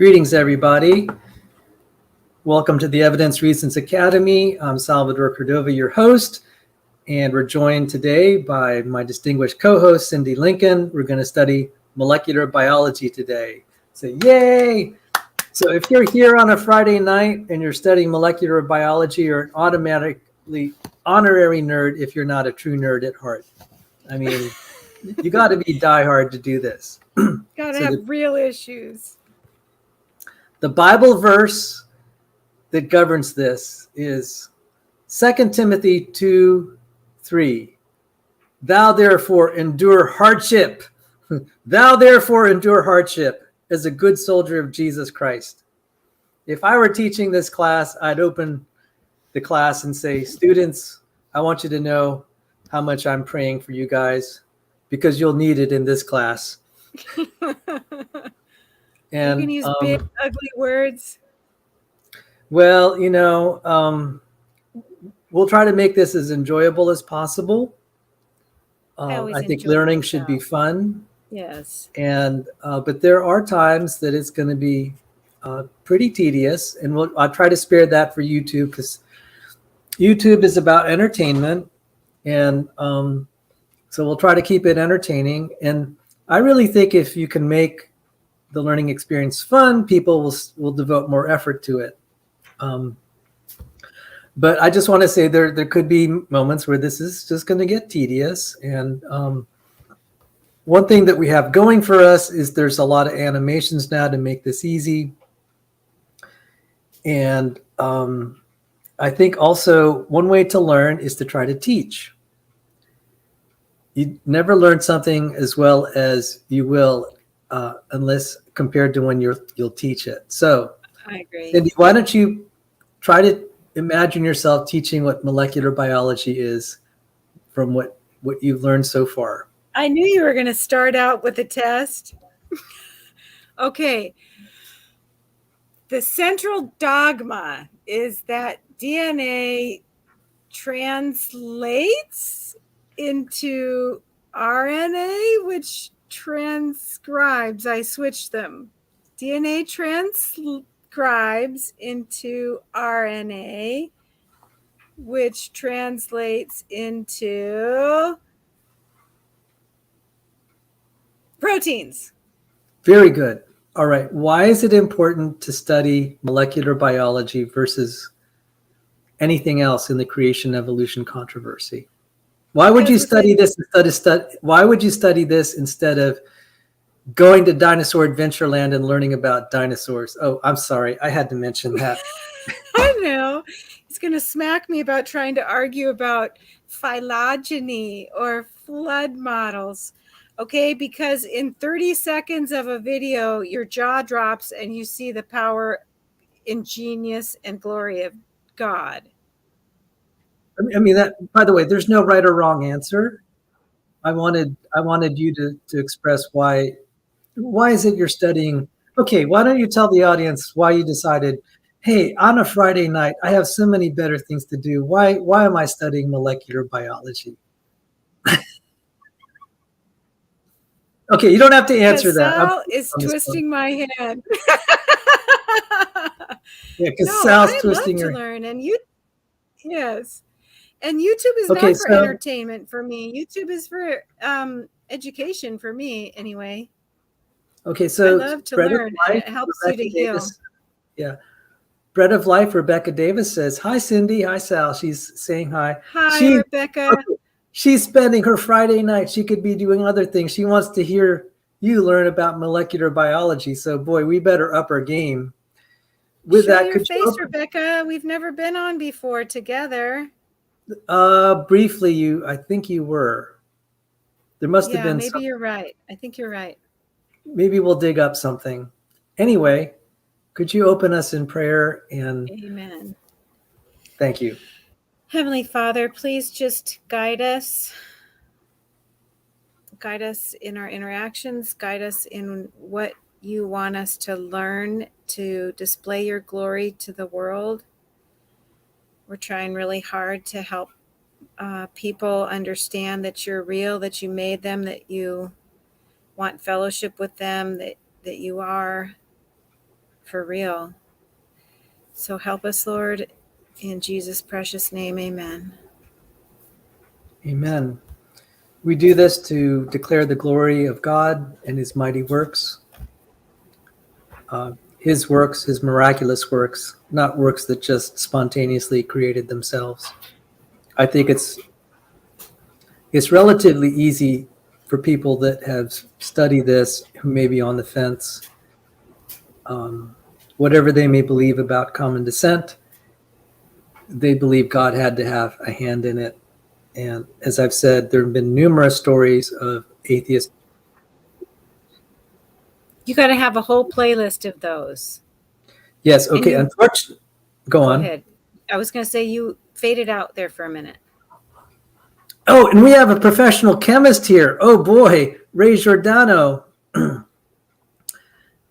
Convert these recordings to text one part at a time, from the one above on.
Greetings, everybody. Welcome to the Evidence Reasons Academy. I'm Salvador Cordova, your host, and we're joined today by my distinguished co-host, Cindi Lincoln. We're going to study molecular biology today. So yay! So if you're here on a Friday night and you're studying molecular biology, you're an automatically honorary nerd if you're not a true nerd at heart. I mean, you got to be diehard to do this. Got to have real issues. The Bible verse that governs this is 2 Timothy 2:3. Thou therefore endure hardship. Thou therefore endure hardship as a good soldier of Jesus Christ. If I were teaching this class, I'd open the class and say, students, I want you to know how much I'm praying for you guys because you'll need it in this class. And you can use big, ugly words. Well, we'll try to make this as enjoyable as possible. I think learning should be fun. Yes. And but there are times that it's going to be pretty tedious, and I'll try to spare that for YouTube because YouTube is about entertainment, and so we'll try to keep it entertaining. And I really think if you can make the learning experience fun, people will devote more effort to it. But I just want to say there could be moments where this is just going to get tedious. And one thing that we have going for us is there's a lot of animations now to make this easy. And I think also one way to learn is to try to teach. You never learn something as well as you will unless compared to when you'll teach it. So I agree. Cindi, why don't you try to imagine yourself teaching what molecular biology is from what you've learned so far? I knew you were going to start out with a test. Okay. The central dogma is that DNA translates into RNA, which transcribes. I switched them. DNA transcribes into RNA, which translates into proteins. Very good. All right. Why is it important to study molecular biology versus anything else in the creation evolution controversy? Why would you study this instead of going to Dinosaur Adventureland and learning about dinosaurs? Oh, I'm sorry. I had to mention that. I know. He's going to smack me about trying to argue about phylogeny or flood models. Okay, because in 30 seconds of a video, your jaw drops and you see the power, ingenious, and glory of God. I mean that. By the way, there's no right or wrong answer. I wanted you to express why is it you're studying? Okay, why don't you tell the audience why you decided, hey, on a Friday night, I have so many better things to do. Why am I studying molecular biology? Okay, you don't have to answer that. Sal is twisting my hand. Yeah, because Sal's twisting your. I love to learn, and yes. And YouTube is not for entertainment for me. YouTube is for education for me, anyway. Okay, so I love to learn. It helps Rebecca you to heal. Yeah. Bread of Life, Rebecca Davis says, hi, Cindi. Hi, Sal. She's saying hi. Hi, Rebecca. Okay, she's spending her Friday night. She could be doing other things. She wants to hear you learn about molecular biology. So, boy, we better up our game. With Show that, your face, Rebecca. We've never been on before together. Briefly, I think you were. There must have been. Maybe you're right. I think you're right. Maybe we'll dig up something. Anyway, could you open us in prayer? And amen. Thank you. Heavenly Father, please just guide us. Guide us in our interactions. Guide us in what you want us to learn to display your glory to the world. We're trying really hard to help people understand that you're real, that you made them, that you want fellowship with them, that you are for real. So help us, Lord, in Jesus' precious name, amen. Amen. We do this to declare the glory of God and his mighty works. His works, his miraculous works, not works that just spontaneously created themselves. I think it's relatively easy for people that have studied this, who may be on the fence, whatever they may believe about common descent, they believe God had to have a hand in it. And as I've said, there have been numerous stories of atheists. You got to have a whole playlist of those. Yes, okay, unfortunately, go on. Go ahead. I was going to say you faded out there for a minute. Oh, and we have a professional chemist here. Oh boy, Ray Giordano.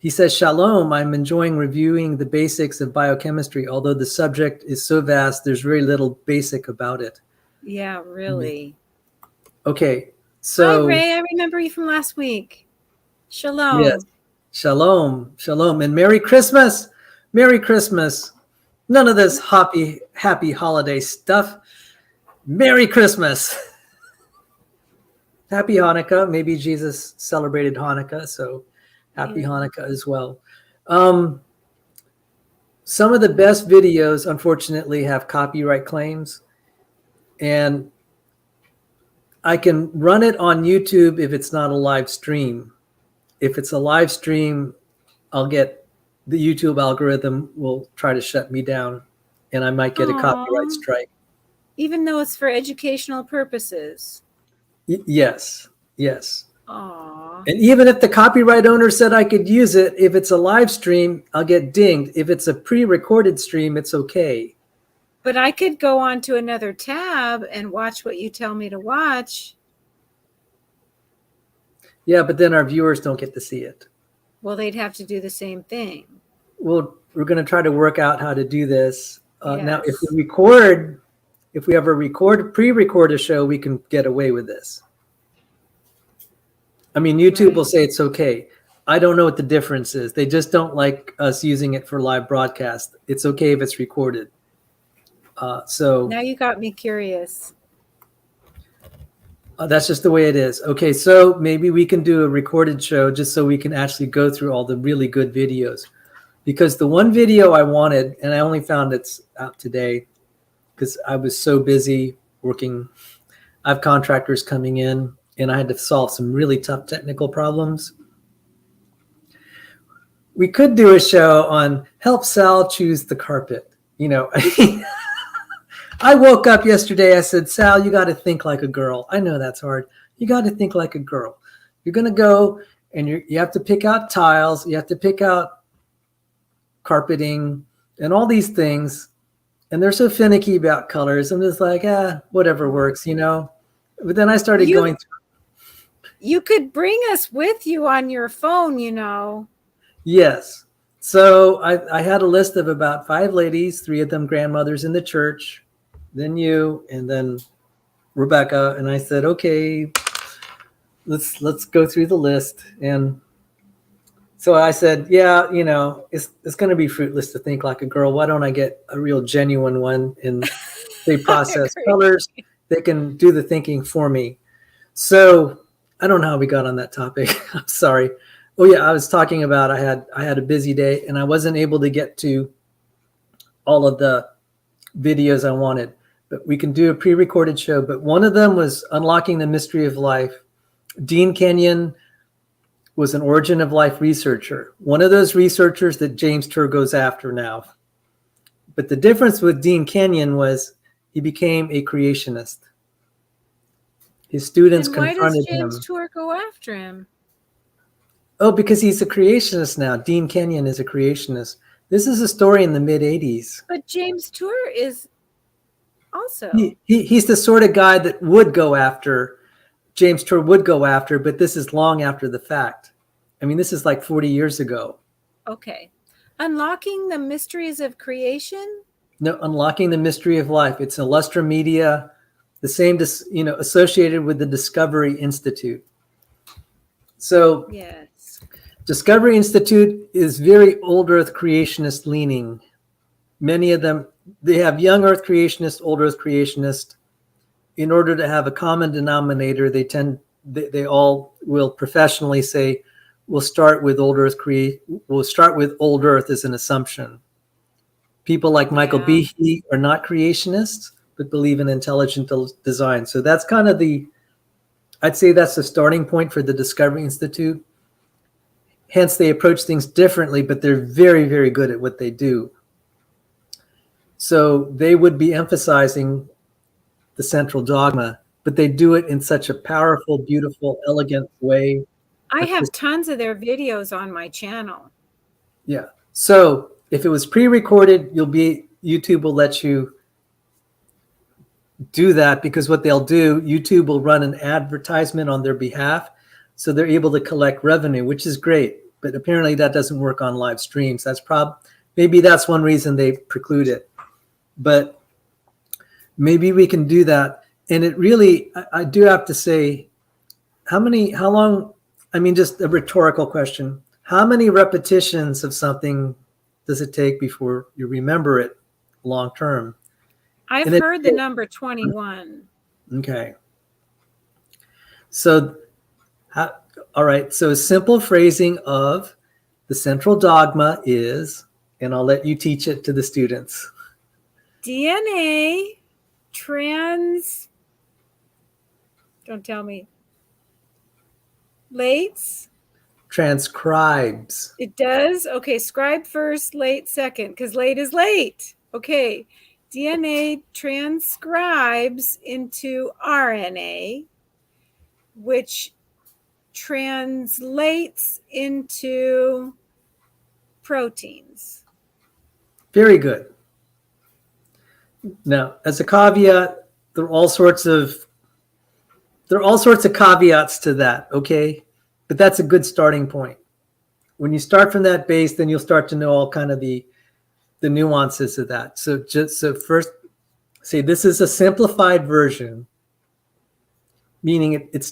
He says, Shalom, I'm enjoying reviewing the basics of biochemistry. Although the subject is so vast, there's very little basic about it. Yeah, really. Okay, so. Hi, Ray. I remember you from last week. Shalom. Yes, shalom, shalom, and Merry Christmas. Merry Christmas. None of this happy holiday stuff. Merry Christmas. Happy Hanukkah. Maybe Jesus celebrated Hanukkah, so happy Hanukkah as well. Some of the best videos, unfortunately, have copyright claims, and I can run it on YouTube if it's not a live stream. If it's a live stream, I'll get the YouTube algorithm will try to shut me down, and I might get a copyright strike. Even though it's for educational purposes. Yes, yes. Aww. And even if the copyright owner said I could use it, if it's a live stream, I'll get dinged. If it's a pre-recorded stream, it's okay. But I could go on to another tab and watch what you tell me to watch. Yeah, but then our viewers don't get to see it. Well, they'd have to do the same thing. Well, we're going to try to work out how to do this. Yes. Now, if we ever pre-record a show, we can get away with this. I mean, YouTube will say it's okay. I don't know what the difference is. They just don't like us using it for live broadcast. It's okay if it's recorded. So now you got me curious. That's just the way it is. Okay, so maybe we can do a recorded show just so we can actually go through all the really good videos. Because the one video I wanted, and I only found it's out today because I was so busy working. I have contractors coming in, and I had to solve some really tough technical problems. We could do a show on help Sal choose the carpet. You know, I woke up yesterday. I said, Sal, you got to think like a girl. I know that's hard. You got to think like a girl. You're going to go and you have to pick out tiles. You have to pick out carpeting and all these things. And they're so finicky about colors. I'm just like, whatever works, you know. But then I started going through. You could bring us with you on your phone, you know. Yes. So I had a list of about 5 ladies, 3 of them grandmothers in the church, then you, and then Rebecca. And I said, okay, let's go through the list. And so I said, yeah, you know, it's going to be fruitless to think like a girl. Why don't I get a real genuine one? And they process colors. They can do the thinking for me. So I don't know how we got on that topic. I'm sorry. Oh yeah, I was talking about I had a busy day and I wasn't able to get to all of the videos I wanted. But we can do a pre-recorded show. But one of them was Unlocking the Mystery of Life. Dean Kenyon was an origin of life researcher, one of those researchers that James Tour goes after now. But the difference with Dean Kenyon was he became a creationist. His students confronted him. Why does James Tour go after him? Oh, because he's a creationist now. Dean Kenyon is a creationist. This is a story in the mid-'80s. But James Tour is also. He's the sort of guy that would go after, James Tour would go after, but this is long after the fact. I mean, this is like 40 years ago. Okay. Unlocking the Mysteries of Creation? No, Unlocking the Mystery of Life. It's Illustra Media, the same, associated with the Discovery Institute. So, yes. Discovery Institute is very old Earth creationist leaning. Many of them, they have young Earth creationist, old Earth creationist. In order to have a common denominator, they all will professionally say, we'll start with old Earth as an assumption. People like Michael Behe are not creationists, but believe in intelligent design. So that's kind of I'd say that's the starting point for the Discovery Institute. Hence, they approach things differently, but they're very, very good at what they do. So they would be emphasizing the central dogma, but they do it in such a powerful, beautiful, elegant way. I have tons of their videos on my channel. Yeah. So if it was pre-recorded, YouTube will let you do that, because what they'll do, YouTube will run an advertisement on their behalf. So they're able to collect revenue, which is great. But apparently that doesn't work on live streams. Maybe that's one reason they preclude it. But maybe we can do that. And it really, I do have to say, how long, I mean, just a rhetorical question. How many repetitions of something does it take before you remember it long term? I've heard the number 21. Okay. So, all right. So a simple phrasing of the central dogma is, and I'll let you teach it to the students. DNA don't tell me. Transcribes. It does? Okay, scribe first, late second, because late is late. Okay. DNA transcribes into RNA, which translates into proteins. Very good. Now, as a caveat, there are all sorts of caveats to that, okay? But that's a good starting point. When you start from that base, then you'll start to know all kind of the nuances of that. So first, say this is a simplified version, meaning it's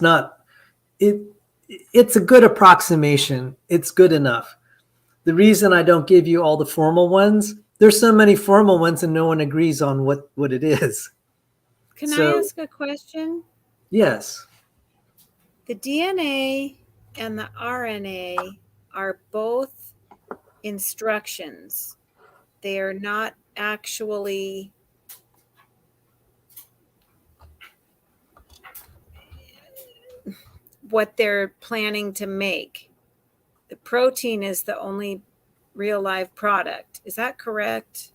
a good approximation. It's good enough. The reason I don't give you all the formal ones, there's so many formal ones and no one agrees on what it is. Can I ask a question? Yes. The DNA and the RNA are both instructions. They are not actually what they're planning to make. The protein is the only real live product. Is that correct?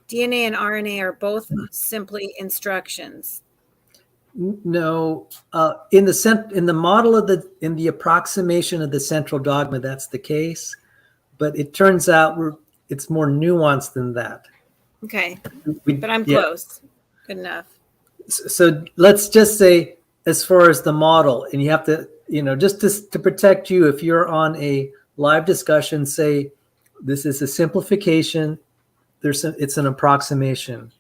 DNA and RNA are both simply instructions. No, in the model in the approximation of the central dogma, that's the case, but it turns out it's more nuanced than that. Okay, but I'm close. Good enough. So let's just say, as far as the model, and you have to, just to protect you, if you're on a live discussion, say this is a simplification. It's an approximation.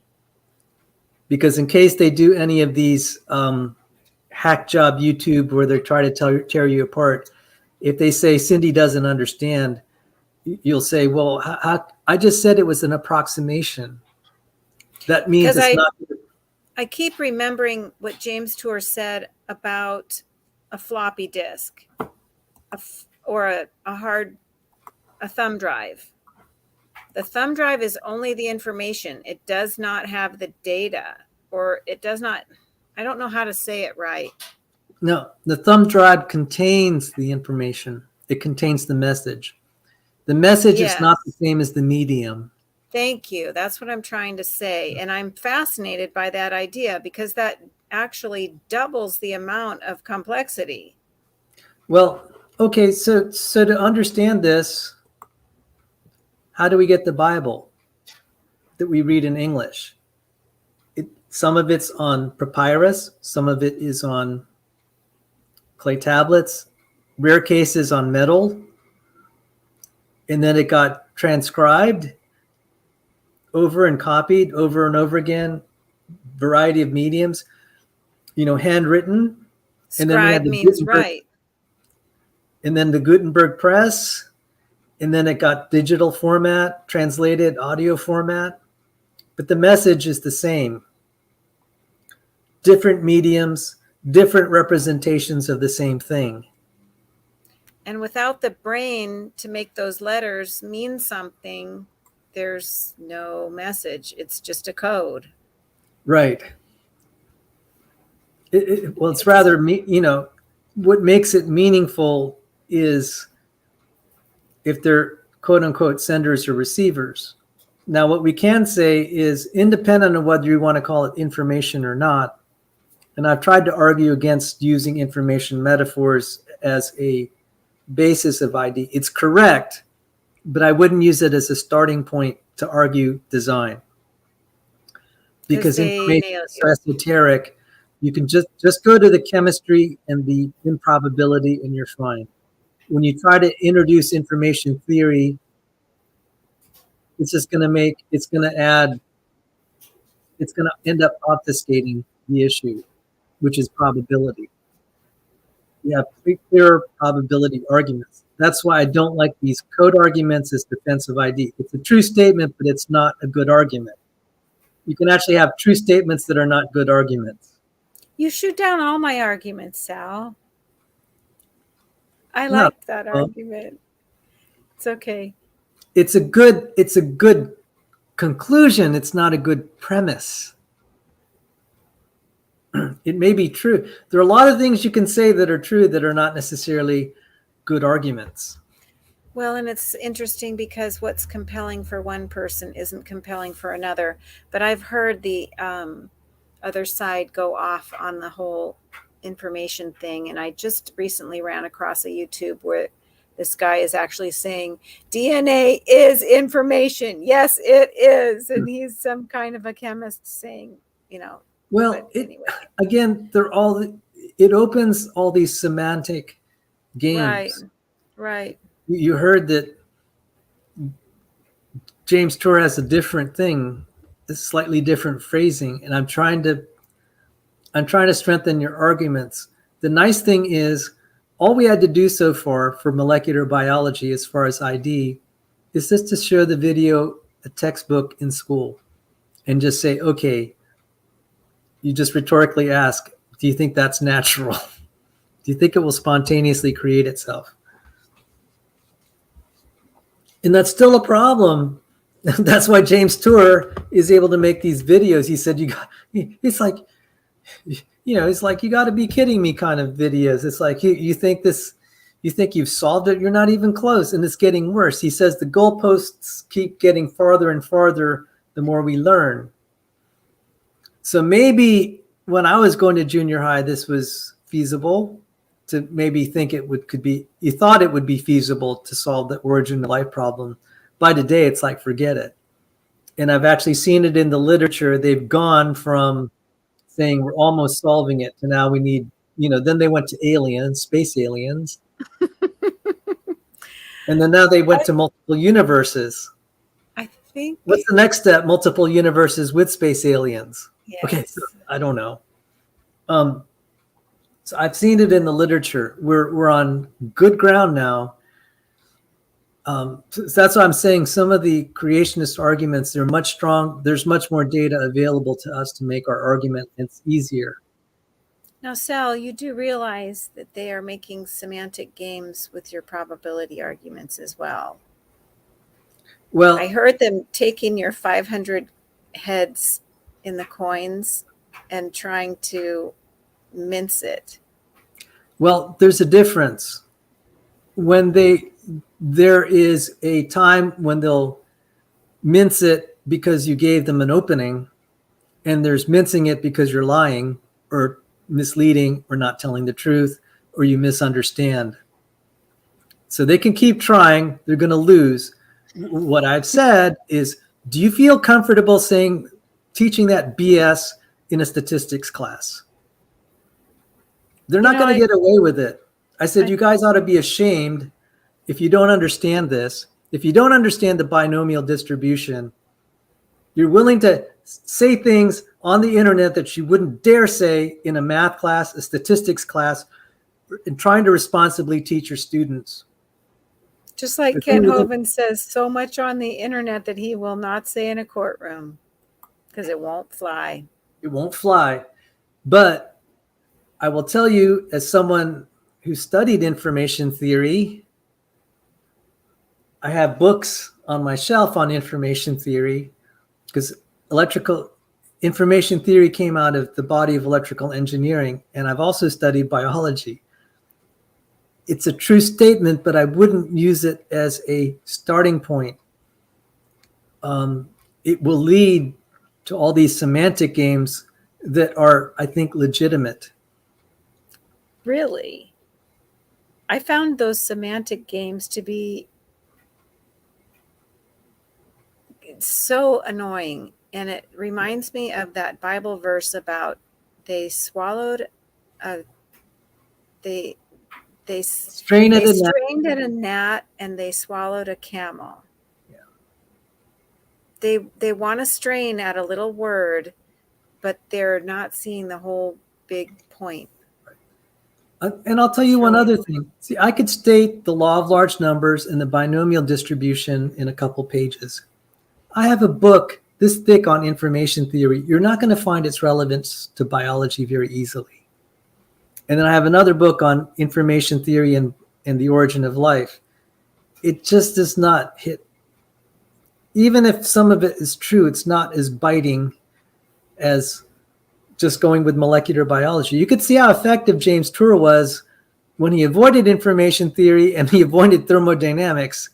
Because in case they do any of these hack job YouTube where they try to tear you apart, if they say Cindi doesn't understand, you'll say, well, I just said it was an approximation. That means it's not. I keep remembering what James Tour said about a floppy disk or a thumb drive. The thumb drive is only the information. It does not have the data, or it does not, I don't know how to say it right. No, the thumb drive contains the information. It contains the message. The message is not the same as the medium. Thank you. That's what I'm trying to say. And I'm fascinated by that idea because that actually doubles the amount of complexity. Well, okay, so to understand this, how do we get the Bible that we read in English? Some of it's on papyrus, some of it is on clay tablets, rare cases on metal, and then it got transcribed over and copied over and over again, variety of mediums, handwritten. Scribe means right. and then the Gutenberg press, and then it got digital format, translated audio format, but the message is the same. Different mediums, different representations of the same thing. And without the brain to make those letters mean something, there's no message. It's just a code. Right. Well, it's rather, what makes it meaningful is if they're quote unquote senders or receivers. Now, what we can say is independent of whether you want to call it information or not, and I've tried to argue against using information metaphors as a basis of ID. It's correct, but I wouldn't use it as a starting point to argue design. Because information is so esoteric, you can just go to the chemistry and the improbability and you're fine. When you try to introduce information theory, it's going to end up obfuscating the issue, which is probability. You have clear probability arguments. That's why I don't like these code arguments as defensive ID. It's a true statement, but it's not a good argument. You can actually have true statements that are not good arguments. You shoot down all my arguments, Sal. I like that argument. It's okay. It's a good conclusion. It's not a good premise. It may be true. There are a lot of things you can say that are true that are not necessarily good arguments. Well, and it's interesting because what's compelling for one person isn't compelling for another. But I've heard the other side go off on the whole information thing. And I just recently ran across a YouTube where this guy is actually saying DNA is information. Yes, it is. And he's some kind of a chemist saying, Well, anyway. Again, it opens all these semantic games. Right. You heard that James Tour has a different thing, a slightly different phrasing, and I'm trying to strengthen your arguments. The nice thing is, all we had to do so far for molecular biology, as far as ID, is just to show the video, a textbook in school, and just say, okay. You just rhetorically ask, do you think that's natural? Do you think it will spontaneously create itself? And that's still a problem. That's why James Tour is able to make these videos. He said, it's like you got to be kidding me kind of videos. It's like, you think you've solved it. You're not even close. And it's getting worse. He says the goalposts keep getting farther and farther the more we learn. So maybe when I was going to junior high, this was feasible to maybe think you thought it would be feasible to solve the origin of life problem. By today, it's like, forget it. And I've actually seen it in the literature. They've gone from saying we're almost solving it to now we need, then they went to aliens, space aliens. And then now they went to multiple universes. I think. What's the next step? Multiple universes with space aliens. Yes. Okay, so I don't know. So I've seen it in the literature. We're on good ground now. So that's why I'm saying some of the creationist arguments, there's much more data available to us to make our argument. It's easier. Now, Sal, you do realize that they are making semantic games with your probability arguments as well. Well, I heard them taking your 500 heads in the coins and trying to mince it. Well, there's a difference. There is a time when they'll mince it because you gave them an opening, and there's mincing it because you're lying or misleading or not telling the truth or you misunderstand. So they can keep trying. They're going to lose. What I've said is, do you feel comfortable teaching that BS in a statistics class? They're not going to get away with it. I said, you guys ought to be ashamed if you don't understand this. If you don't understand the binomial distribution, you're willing to say things on the internet that you wouldn't dare say in a math class, a statistics class, and trying to responsibly teach your students. Just like The Ken thing with it- Hovind says so much on the internet that he will not say in a courtroom because it won't fly. It won't fly. But I will tell you, as someone who studied information theory, I have books on my shelf on information theory because electrical information theory came out of the body of electrical engineering, and I've also studied biology. It's a true statement, but I wouldn't use it as a starting point. It will lead to all these semantic games that are, I think, legitimate. Really? I found those semantic games to be so annoying. And it reminds me of that Bible verse about they swallowed a they Strain at a gnat. strained at a gnat and they swallowed a camel. Yeah. They want to strain at a little word, but they're not seeing the whole big point. And I'll tell you one other thing. See, I could state the law of large numbers and the binomial distribution in a couple pages. I have a book this thick on information theory. You're not going to find its relevance to biology very easily. And then I have another book on information theory and the origin of life. It just does not hit. Even if some of it is true, it's not as biting as just going with molecular biology. You could see how effective James Tour was when he avoided information theory and he avoided thermodynamics.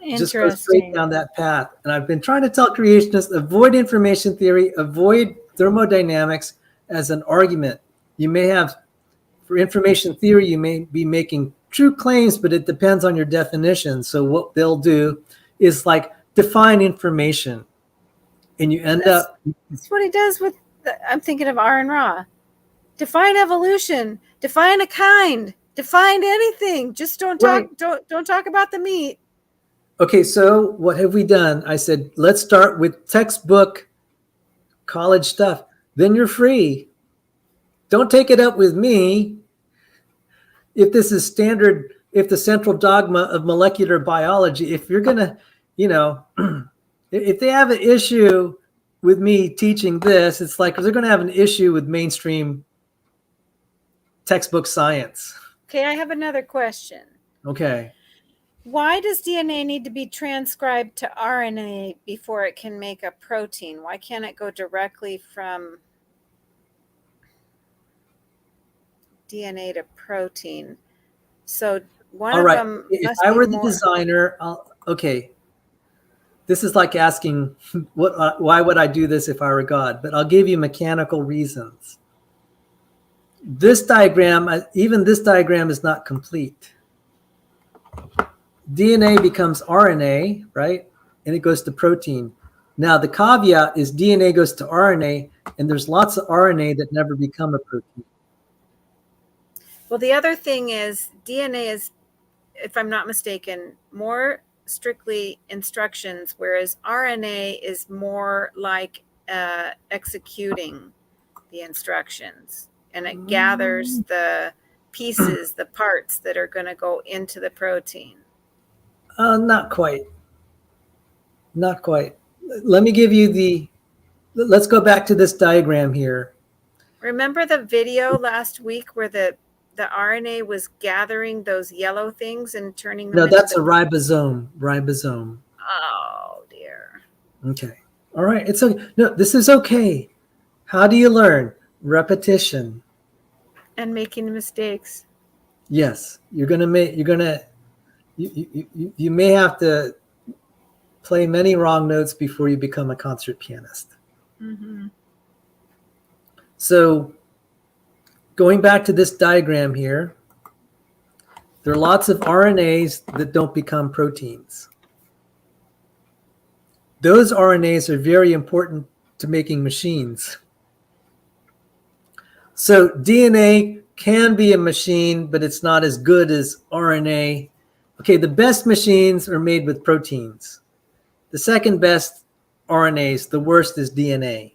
Just go straight down that path. And I've been trying to tell creationists, avoid information theory, avoid thermodynamics as an argument. You may have, for information theory, you may be making true claims, but it depends on your definition. So what they'll do is like define information. And you end up. That's what he does with, I'm thinking of R and Ra. Define evolution, define a kind, define anything. Just don't talk, don't talk about the meat. Okay, so what have we done? I said, let's start with textbook college stuff. Then you're free. Don't take it up with me. If this is standard, if the central dogma of molecular biology, if you're going to, if they have an issue with me teaching this, it's like they're going to have an issue with mainstream textbook science. Okay, I have another question. Okay. Why does DNA need to be transcribed to RNA before it can make a protein? Why can't it go directly from DNA to protein? So one of them. If I were the designer, okay. This is like asking, why would I do this if I were God? But I'll give you mechanical reasons. This diagram, even this diagram is not complete. DNA becomes RNA, right? And it goes to protein. Now, the caveat is DNA goes to RNA, and there's lots of RNA that never become a protein. Well, the other thing is DNA is, if I'm not mistaken, more strictly instructions, whereas RNA is more like executing the instructions, and it gathers the pieces, the parts that are going to go into the protein. Not quite. Not quite. Let me give you let's go back to this diagram here. Remember the video last week where the RNA was gathering those yellow things and turning them into that's a ribosome. Ribosome. Oh, dear. Okay. All right. It's okay. No, this is okay. How do you learn? Repetition. And making mistakes. Yes. You may have to play many wrong notes before you become a concert pianist. Mm-hmm. So going back to this diagram here, there are lots of RNAs that don't become proteins. Those RNAs are very important to making machines. So DNA can be a machine, but it's not as good as RNA. Okay, the best machines are made with proteins. The second best RNAs, the worst is DNA.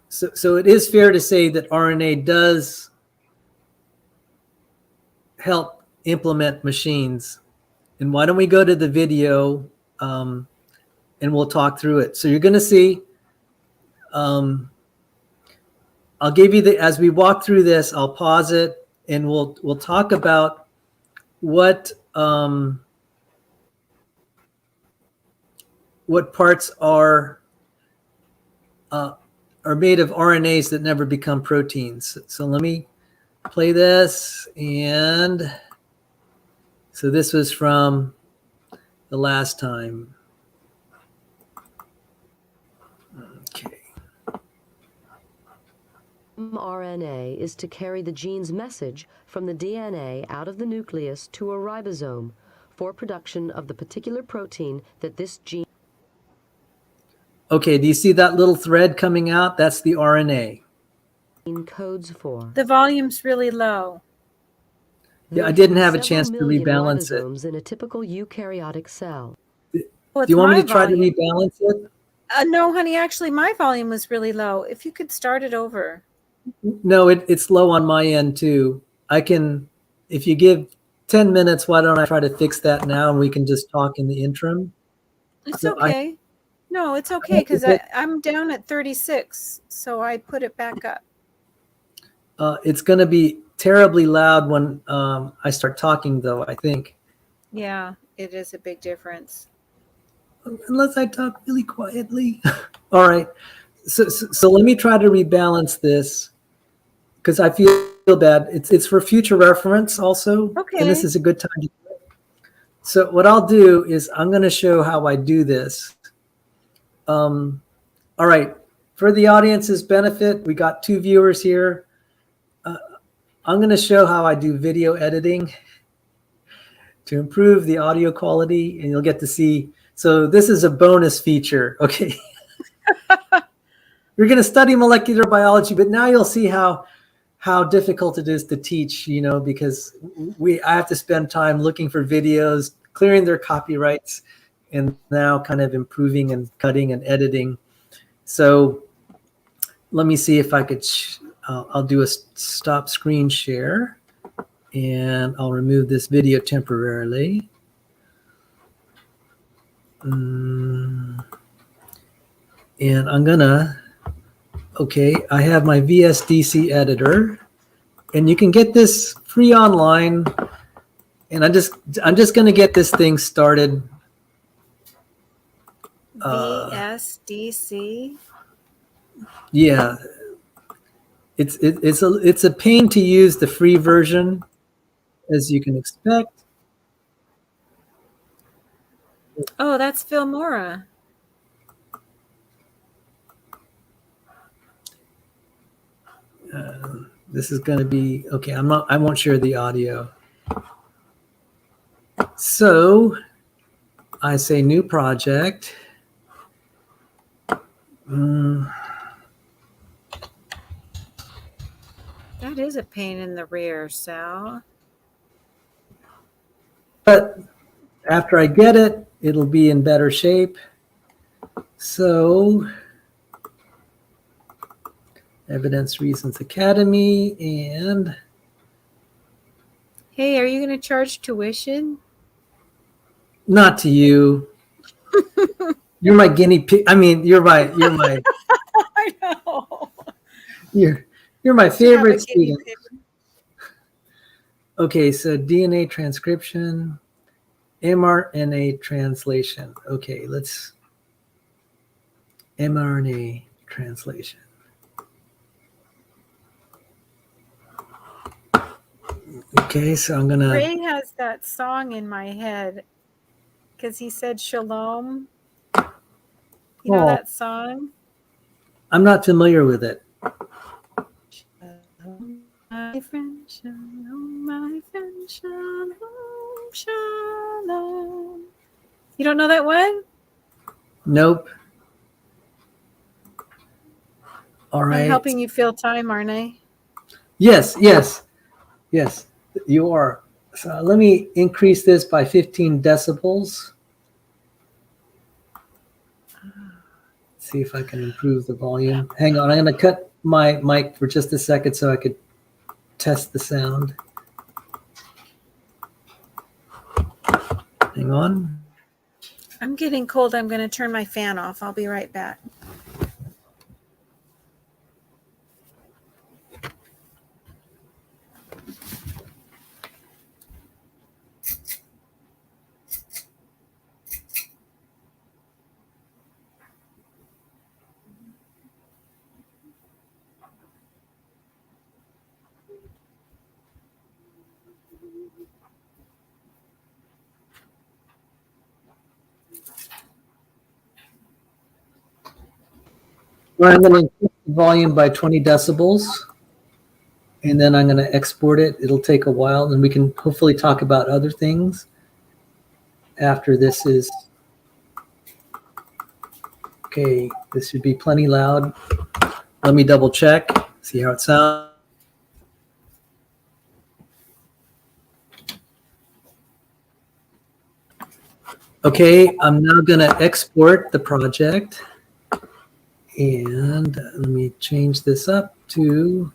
So it is fair to say that RNA does help implement machines. And why don't we go to the video and we'll talk through it. So you're going to see, I'll give you as we walk through this, I'll pause it and we'll talk about what parts are made of RNAs that never become proteins. So let me play this. And so this was from the last time. Okay. mRNA is to carry the gene's message from the DNA out of the nucleus to a ribosome for production of the particular protein that this gene. Okay, do you see that little thread coming out? That's the RNA. Codes for. The volume's really low. Yeah, I didn't have a chance to rebalance it. Ribosomes in a typical eukaryotic cell. Well, Do you want me to try volume. to rebalance it? No, honey, actually, my volume was really low. If you could start it over. No, it's low on my end too. I can, if you give 10 minutes, why don't I try to fix that now and we can just talk in the interim? It's So okay. No, it's okay because I'm down at 36, so I put it back up. It's going to be terribly loud when I start talking, though, I think. Yeah, it is a big difference. Unless I talk really quietly. All right. So let me try to rebalance this because I feel bad. It's for future reference also. Okay. And this is a good time to do it. So what I'll do is I'm going to show how I do this. All right. For the audience's benefit, we got 2 viewers here. I'm going to show how I do video editing to improve the audio quality, and you'll get to see. So this is a bonus feature. Okay. You're going to study molecular biology, but now you'll see how difficult it is to teach, because I have to spend time looking for videos, clearing their copyrights, and now kind of improving and cutting and editing. So let me see if I could, I'll do a stop screen share and I'll remove this video temporarily. And I'm gonna, okay, I have my VSDC editor and you can get this free online. And I'm just gonna get this thing started. VSDC. Yeah, it's a pain to use the free version, as you can expect. Oh, that's Filmora. This is going to be okay. I won't share the audio. So I say new project. That is a pain in the rear, Sal. But after I get it, it'll be in better shape. So Evidence Reasons Academy and. Hey, are you going to charge tuition? Not to you. You're my guinea pig. I mean, you're my. I know. You're my favorite student. Okay, so DNA transcription, mRNA translation. Okay, let's mRNA translation. Okay, so I'm gonna. Ray has that song in my head because he said shalom. You know that song? I'm not familiar with it. My friend, shalom, my friend, shalom, shalom. You don't know that one? Nope. All right. I'm helping you fill time, aren't I? Yes, you are. So let me increase this by 15 decibels. See if I can improve the volume. Hang on, I'm going to cut my mic for just a second so I could test the sound. Hang on. I'm getting cold. I'm going to turn my fan off. I'll be right back. Well, I'm going to increase the volume by 20 decibels, and then I'm going to export it. It'll take a while, and we can hopefully talk about other things after this is. Okay, this should be plenty loud. Let me double check, see how it sounds. Okay, I'm now going to export the project. And let me change this up to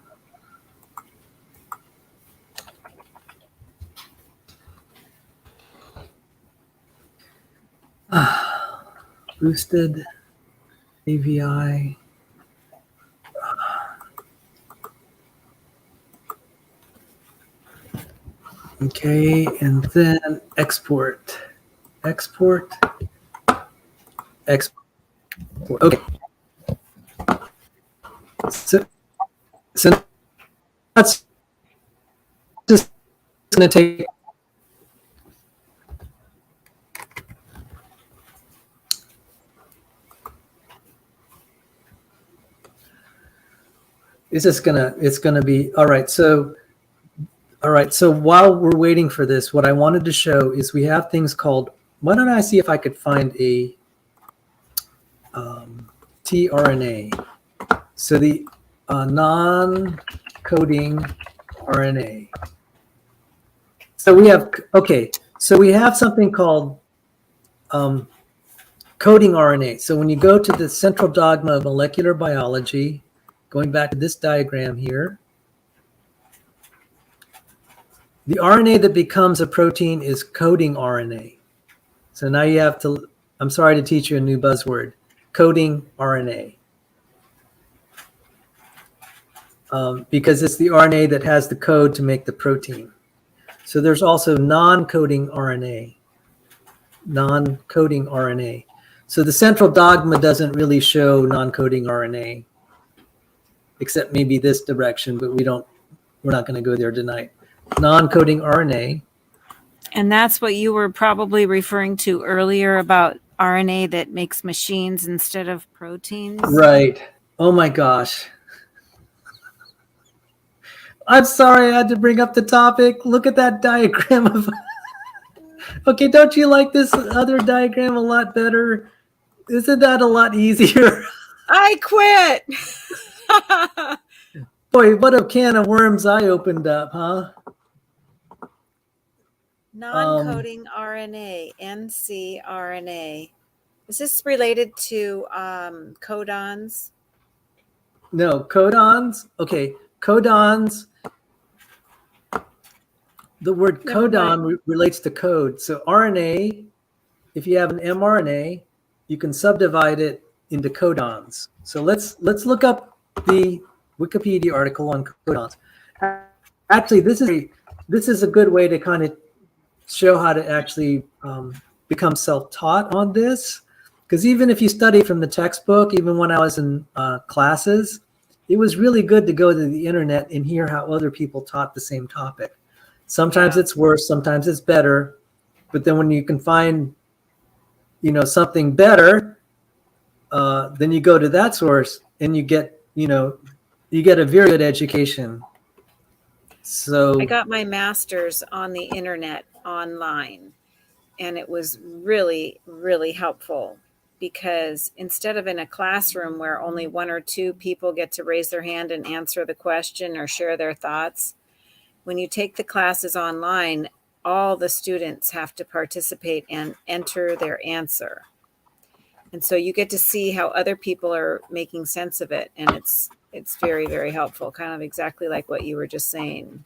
boosted AVI. Okay, and then export. Export. Okay. So that's just going to take. It's gonna be all right. So while we're waiting for this, what I wanted to show is we have things called. Why don't I see if I could find a tRNA? So the non-coding RNA. So we have something called coding RNA. So when you go to the central dogma of molecular biology, going back to this diagram here, the RNA that becomes a protein is coding RNA. So now you have to, I'm sorry to teach you a new buzzword, coding RNA. Because it's the RNA that has the code to make the protein. So there's also non-coding RNA. Non-coding RNA. So the central dogma doesn't really show non-coding RNA, except maybe this direction, but we're not going to go there tonight. Non-coding RNA. And that's what you were probably referring to earlier about RNA that makes machines instead of proteins. Right. Oh my gosh. I'm sorry I had to bring up the topic. Look at that diagram of. Okay, don't you like this other diagram a lot better? Isn't that a lot easier? I quit. Boy, what a can of worms I opened up, huh? Non-coding RNA, ncRNA. Is this related to codons? No, codons. Okay, codons. The word codon relates to code. So RNA, if you have an mRNA, you can subdivide it into codons. So let's look up the Wikipedia article on codons. Actually, this is a good way to kind of show how to actually become self-taught on this. Because even if you study from the textbook, even when I was in classes, it was really good to go to the internet and hear how other people taught the same topic. Sometimes it's worse, sometimes it's better. But then when you can find, something better, then you go to that source and you get a very good education. So I got my master's on the internet online, and it was really, really helpful because instead of in a classroom where only one or two people get to raise their hand and answer the question or share their thoughts, when you take the classes online, all the students have to participate and enter their answer. And so you get to see how other people are making sense of it. And it's very, very helpful, kind of exactly like what you were just saying.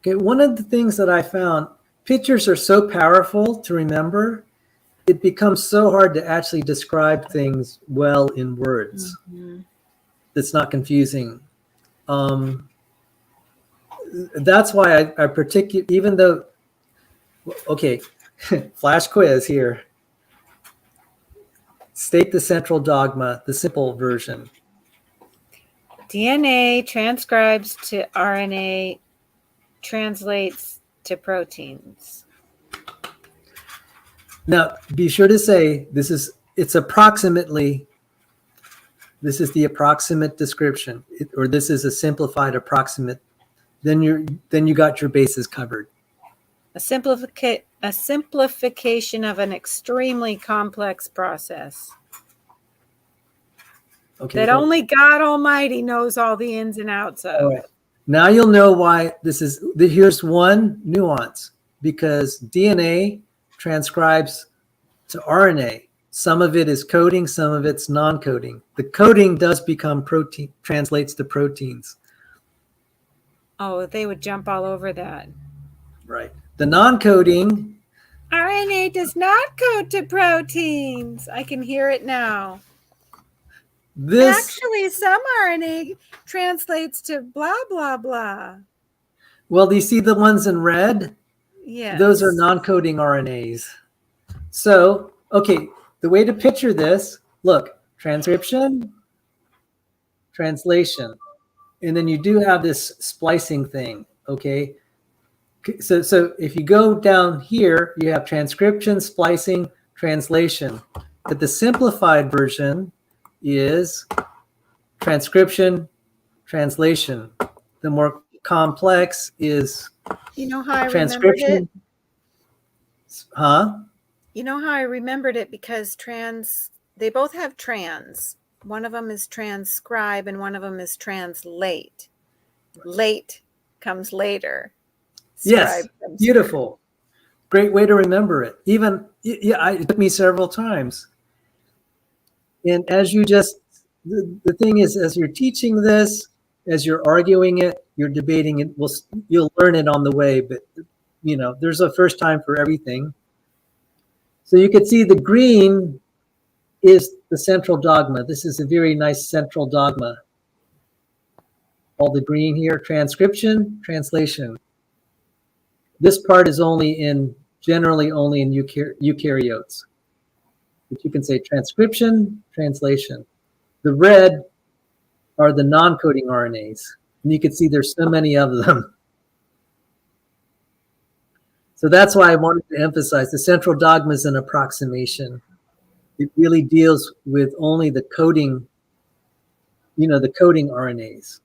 Okay, one of the things that I found, pictures are so powerful to remember, it becomes so hard to actually describe things well in words. Mhm. That's not confusing. That's why I particularly, even though, okay, flash quiz here. State the central dogma, the simple version. DNA transcribes to RNA, translates to proteins. Now, be sure to say it's approximately, this is the approximate description, or this is a simplified approximate. Then you got your bases covered. A simplification of an extremely complex process. Okay. That only God Almighty knows all the ins and outs of. All right. Now you'll know why this is. Here's one nuance, because DNA transcribes to RNA. Some of it is coding, some of it's non-coding. The coding does become protein, translates to proteins. Oh, they would jump all over that. Right. The non-coding. RNA does not code to proteins. I can hear it now. Actually, some RNA translates to blah, blah, blah. Well, do you see the ones in red? Yes. Those are non-coding RNAs. So, okay, the way to picture this, look, transcription, translation, and then you do have this splicing thing, okay? So if you go down here, you have transcription, splicing, translation. But the simplified version is transcription, translation. The more complex is you know how I transcription. Remembered it? Huh? You know how I remembered it? Because they both have trans. One of them is transcribe and one of them is translate. Late comes later. Yes, beautiful. Great way to remember it. Even, it took me several times. And as you the thing is, as you're teaching this, as you're arguing it, you're debating it, you'll learn it on the way, but there's a first time for everything. So you can see the green is the central dogma. This is a very nice central dogma. All the green here, transcription, translation. This part is generally only in eukaryotes. But you can say transcription, translation. The red are the non-coding RNAs. And you can see there's so many of them. So that's why I wanted to emphasize the central dogma is an approximation. It really deals with only the coding, the coding RNAs.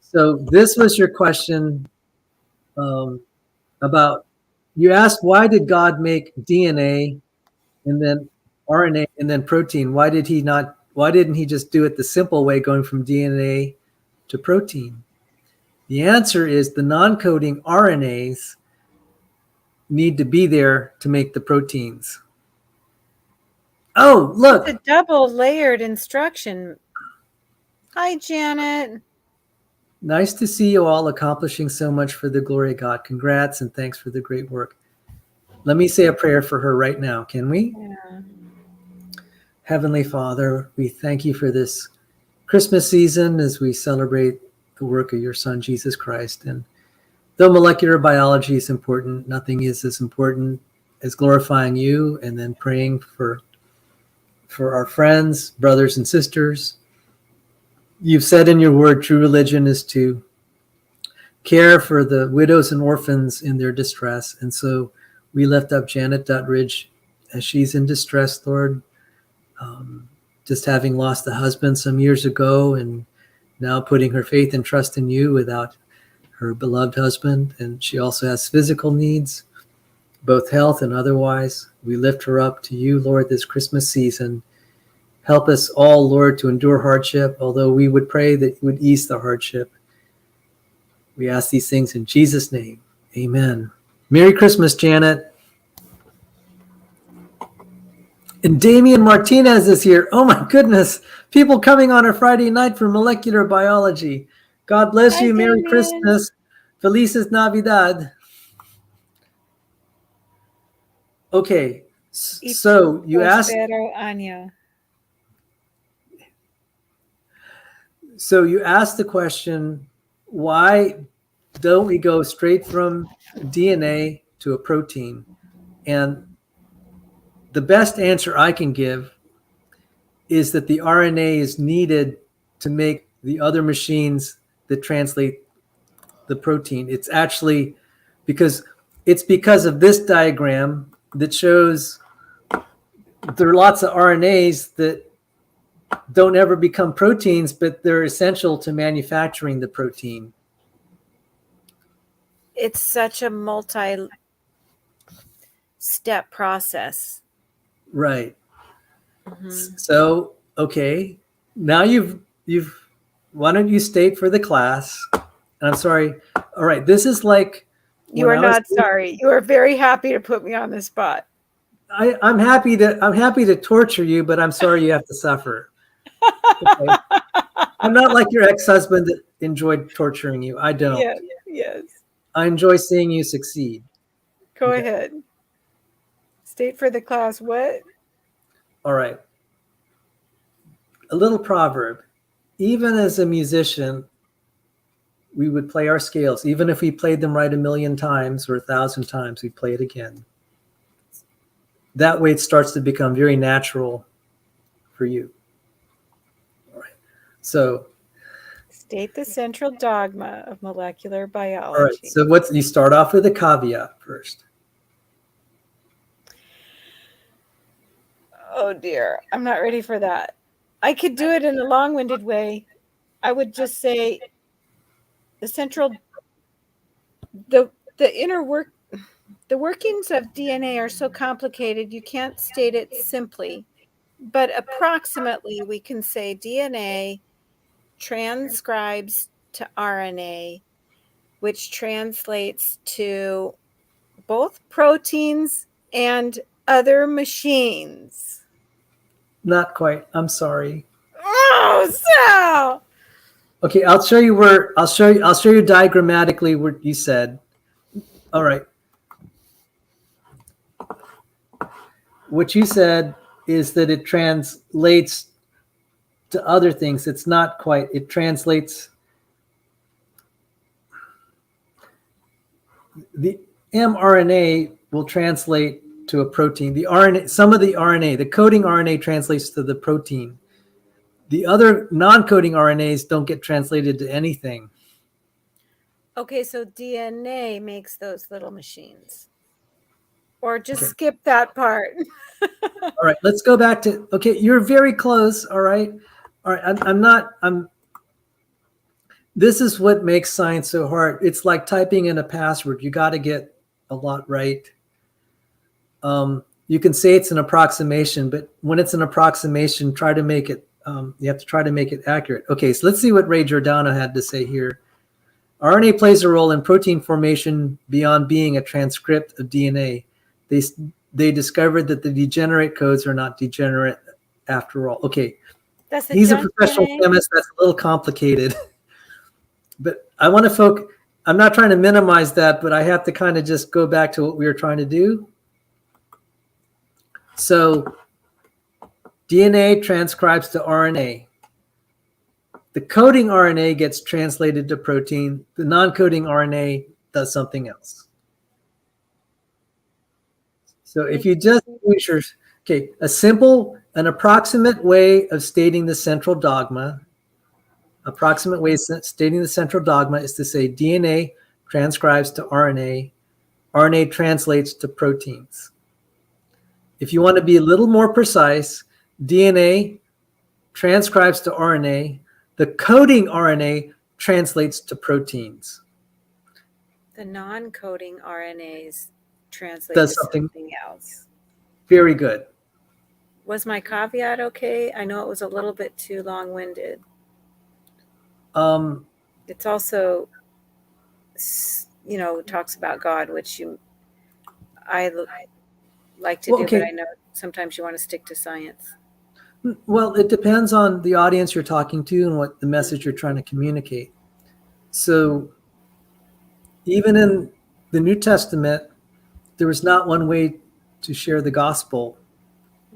So this was your question about, you asked, why did God make DNA and then RNA and then protein? Why didn't he just do it the simple way, going from DNA to protein? The answer is the non-coding RNAs need to be there to make the proteins. Oh, look. It's a double layered instruction. Hi, Janet. Nice to see you all accomplishing so much for the glory of God. Congrats and thanks for the great work. Let me say a prayer for her right now. Can we? Yeah. Heavenly Father, we thank you for this Christmas season as we celebrate the work of your Son, Jesus Christ. And though molecular biology is important, nothing is as important as glorifying you and then praying for our friends, brothers and sisters. You've said in your word, true religion is to care for the widows and orphans in their distress. And so we lift up Janet Duttridge as she's in distress, Lord, just having lost a husband some years ago and now putting her faith and trust in you without her beloved husband. And she also has physical needs, both health and otherwise. We lift her up to you, Lord, this Christmas season. Help us all, Lord, to endure hardship, although we would pray that you would ease the hardship. We ask these things in Jesus' name. Amen. Merry Christmas, Janet. And Damian Martinez is here. Oh my goodness. People coming on a Friday night for molecular biology. God bless you. Merry Christmas. Felices Navidad. Okay. So you asked Prospero año. So you asked the question, why don't we go straight from DNA to a protein? And the best answer I can give is that the RNA is needed to make the other machines that translate the protein. It's actually because of this diagram that shows there are lots of RNAs that don't ever become proteins, but they're essential to manufacturing the protein. It's such a multi-step process. Right. So, okay, now you've why don't you state for the class? And I'm sorry. All right, this is like You are not sorry. You are very happy to put me on the spot. I'm happy to torture you, but I'm sorry you have to suffer. Okay. I'm not like your ex-husband that enjoyed torturing you. I don't. Yes. I enjoy seeing you succeed. Go ahead. State for the class what? All right. A little proverb. Even as a musician, we would play our scales. Even if we played them right 1,000,000 times or 1,000 times, we'd play it again. That way it starts to become very natural for you. All right. So state the central dogma of molecular biology. All right. So you start off with a caveat first. Oh dear, I'm not ready for that. I could do it in a long-winded way. I would just say the workings of DNA are so complicated you can't state it simply, but approximately we can say DNA transcribes to RNA, which translates to both proteins and other machines. Not quite. I'm sorry. Oh, Sal! Okay, I'll show you diagrammatically what you said. All right. What you said is that it translates to other things. It's not quite. It translates. The mRNA will translate to a protein. The RNA, some of the RNA, the coding RNA translates to the protein. The other non-coding RNAs don't get translated to anything. Okay, so DNA makes those little machines. Or just skip that part. All right, let's go back to, okay, you're very close, all right? All right, this is what makes science so hard. It's like typing in a password. You got to get a lot right. You can say it's an approximation, but when it's an approximation, try to make it, you have to try to make it accurate. Okay, so let's see what Ray Giordano had to say here. RNA plays a role in protein formation beyond being a transcript of DNA. They discovered that the degenerate codes are not degenerate after all. Okay, he's a professional chemist. That's a little complicated. But I want to focus. I'm not trying to minimize that, but I have to kind of just go back to what we were trying to do. So DNA transcribes to RNA. The coding RNA gets translated to protein. The non-coding RNA does something else. So if you just use your, okay, an approximate way of stating the central dogma, stating the central dogma is to say DNA transcribes to RNA, RNA translates to proteins. If you want to be a little more precise, DNA transcribes to RNA, the coding RNA translates to proteins. The non-coding RNAs translate to something else. Very good. Was my caveat okay? I know it was a little bit too long-winded. It's also, talks about God, which I like to do, but I know sometimes you want to stick to science. Well, it depends on the audience you're talking to and what the message you're trying to communicate. So even in the New Testament, there was not one way to share the gospel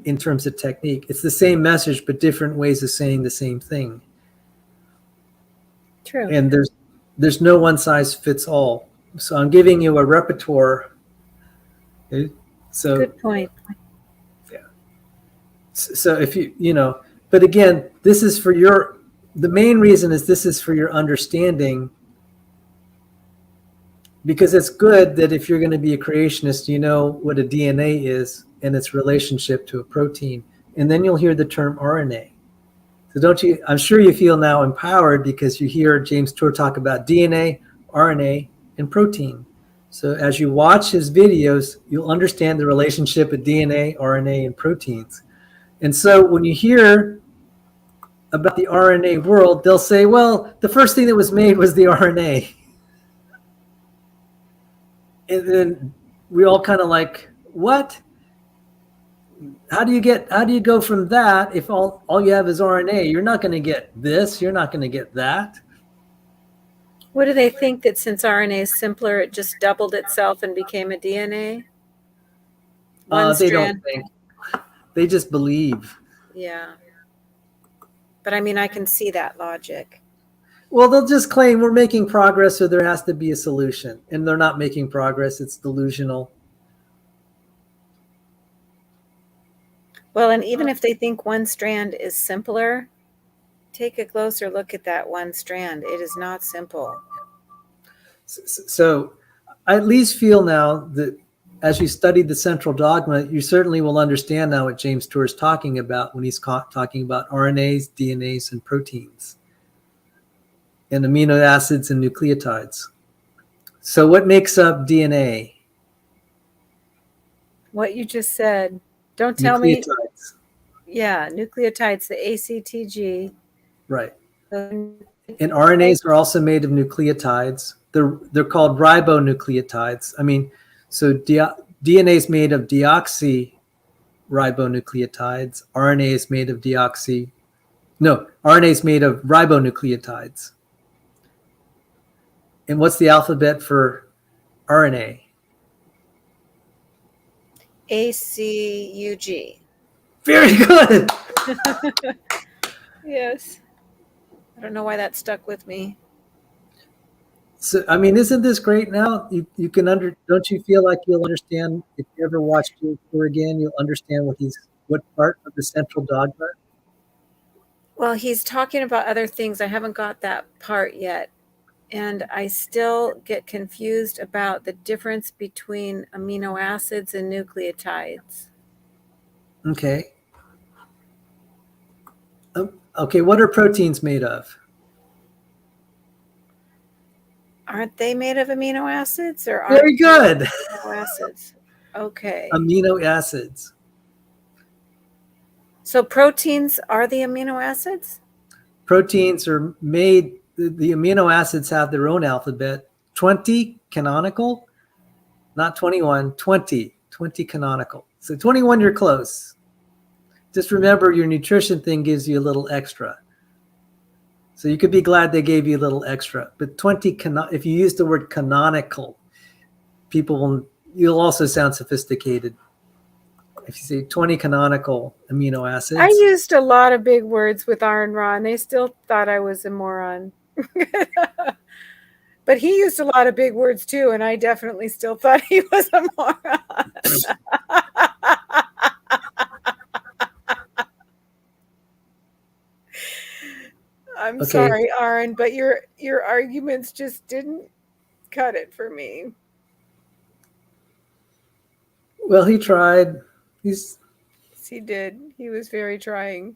in terms of technique. It's the same message, but different ways of saying the same thing. True. And there's no one size fits all. So I'm giving you a repertoire. Okay? So Good point. So if but again, this is for the main reason is this is for your understanding, because it's good that if you're going to be a creationist, you know what a DNA is and its relationship to a protein. And then you'll hear the term RNA. So I'm sure you feel now empowered because you hear James Tour talk about DNA, RNA, and protein. So as you watch his videos, you'll understand the relationship of DNA, RNA, and proteins. And so when you hear about the RNA world, they'll say, well, the first thing that was made was the RNA. And then we all kind of like, what? How do you go from that if all you have is RNA? You're not going to get this. You're not going to get that. What do they think, that since RNA is simpler, it just doubled itself and became a DNA? They don't think. They just believe. Yeah. But I mean, I can see that logic. Well, they'll just claim we're making progress, so there has to be a solution. And they're not making progress. It's delusional. Well, and even if they think one strand is simpler, take a closer look at that one strand. It is not simple. So I at least feel now that as you studied the central dogma, you certainly will understand now what James Tour is talking about when he's talking about RNAs, DNAs, and proteins, and amino acids and nucleotides. So what makes up DNA? What you just said. Don't tell me. Nucleotides. Yeah, nucleotides, the ACTG. Right. And RNAs are also made of nucleotides. They're called ribonucleotides. I mean, so DNA is made of deoxyribonucleotides. RNA is made of RNA is made of ribonucleotides. And what's the alphabet for RNA? ACUG. Very good. Yes. I don't know why that stuck with me. So, I mean, isn't this great now? You can don't you feel like you'll understand if you ever watch James Tour again, you'll understand what part of the central dogma? Well, he's talking about other things. I haven't got that part yet. And I still get confused about the difference between amino acids and nucleotides. Okay. Okay, what are proteins made of? Aren't they made of amino acids? Or Very good. Amino acids. Okay. Amino acids. So proteins are the amino acids? Proteins are made, the amino acids have their own alphabet. 20 canonical, not 21, 20 canonical. So 21, you're close. Just remember your nutrition thing gives you a little extra. So you could be glad they gave you a little extra. But 20, if you use the word canonical, you'll also sound sophisticated. If you say 20 canonical amino acids. I used a lot of big words with R and Ra, and they still thought I was a moron. But he used a lot of big words too, and I definitely still thought he was a moron. I'm Okay. sorry, Aaron, but your arguments just didn't cut it for me. Well, he tried. Yes, he did. He was very trying.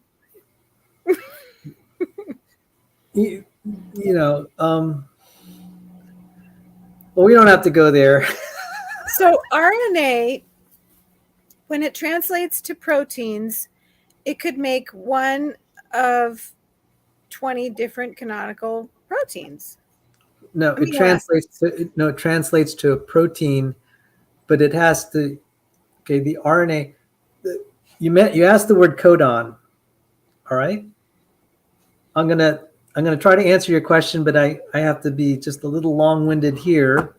Well, we don't have to go there. So RNA, when it translates to proteins, it could make one of 20 different canonical proteins. No, it translates to a protein, but it has to. Okay, the RNA. You asked the word codon. All right. I'm gonna try to answer your question, but I have to be just a little long-winded here.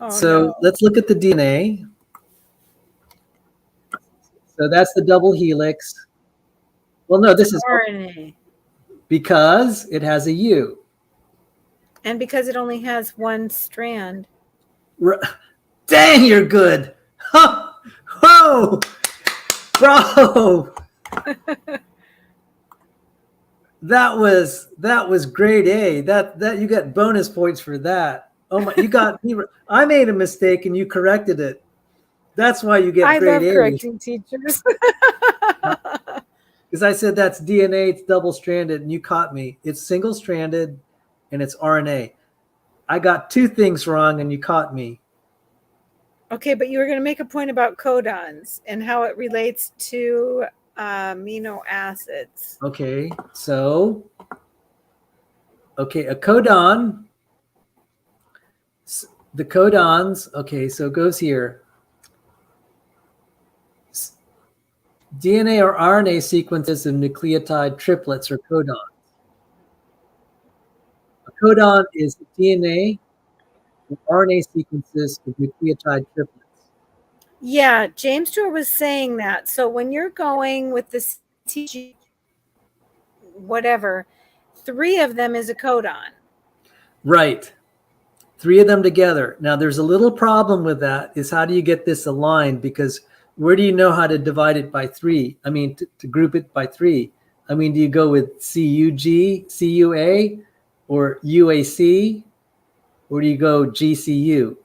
Oh, so no. let's look at the DNA. So that's the double helix. Well, no, this is RNA. because it has a U. And because it only has one strand. Dang, you're good. Huh. Whoa, bro. That was grade A. That you got bonus points for that. Oh my, you got me. I made a mistake and you corrected it. That's why you get I grade love A. correcting teachers. Because I said that's DNA, it's double-stranded, and you caught me. It's single-stranded, and it's RNA. I got 2 things wrong, and you caught me. Okay, but you were going to make a point about codons and how it relates to amino acids. Okay, so, a codon, the codons, okay, so it goes here. DNA or RNA sequences of nucleotide triplets or codons. A codon is DNA or RNA sequences of nucleotide triplets. Yeah, James Tour was saying that. So when you're going with the CTG, whatever, 3 of them is a codon. Right. 3 of them together. Now, there's a little problem with that is how do you get this aligned? Because where do you know how to divide it by 3? I mean, to group it by 3. I mean, do you go with CUG, CUA, or UAC, or do you go GCU?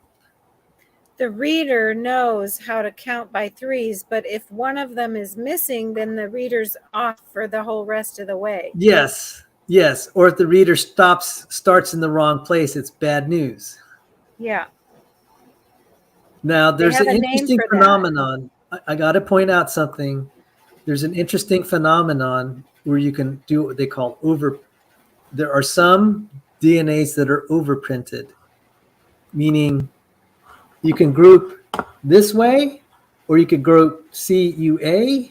The reader knows how to count by 3s, but if one of them is missing, then the reader's off for the whole rest of the way. Yes. Or if the reader starts in the wrong place, it's bad news. Yeah. Now, there's an have a name interesting for that. phenomenon. I got to point out something. There's an interesting phenomenon where you can do what they call there are some DNAs that are overprinted, meaning you can group this way, or you could group CUA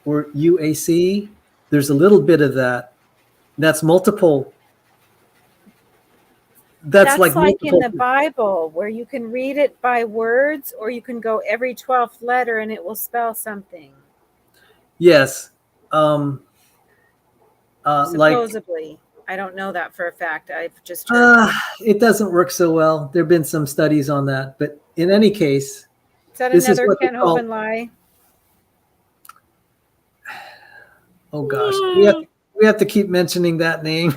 or UAC. There's a little bit of that. That's multiple. That's like in the Bible where you can read it by words, or you can go every 12th letter and it will spell something. Yes. Supposedly. I don't know that for a fact. I've just heard. It doesn't work so well. There have been some studies on that. But in any case. Is that another Ken Hovind lie? Oh, gosh. We have to keep mentioning that name.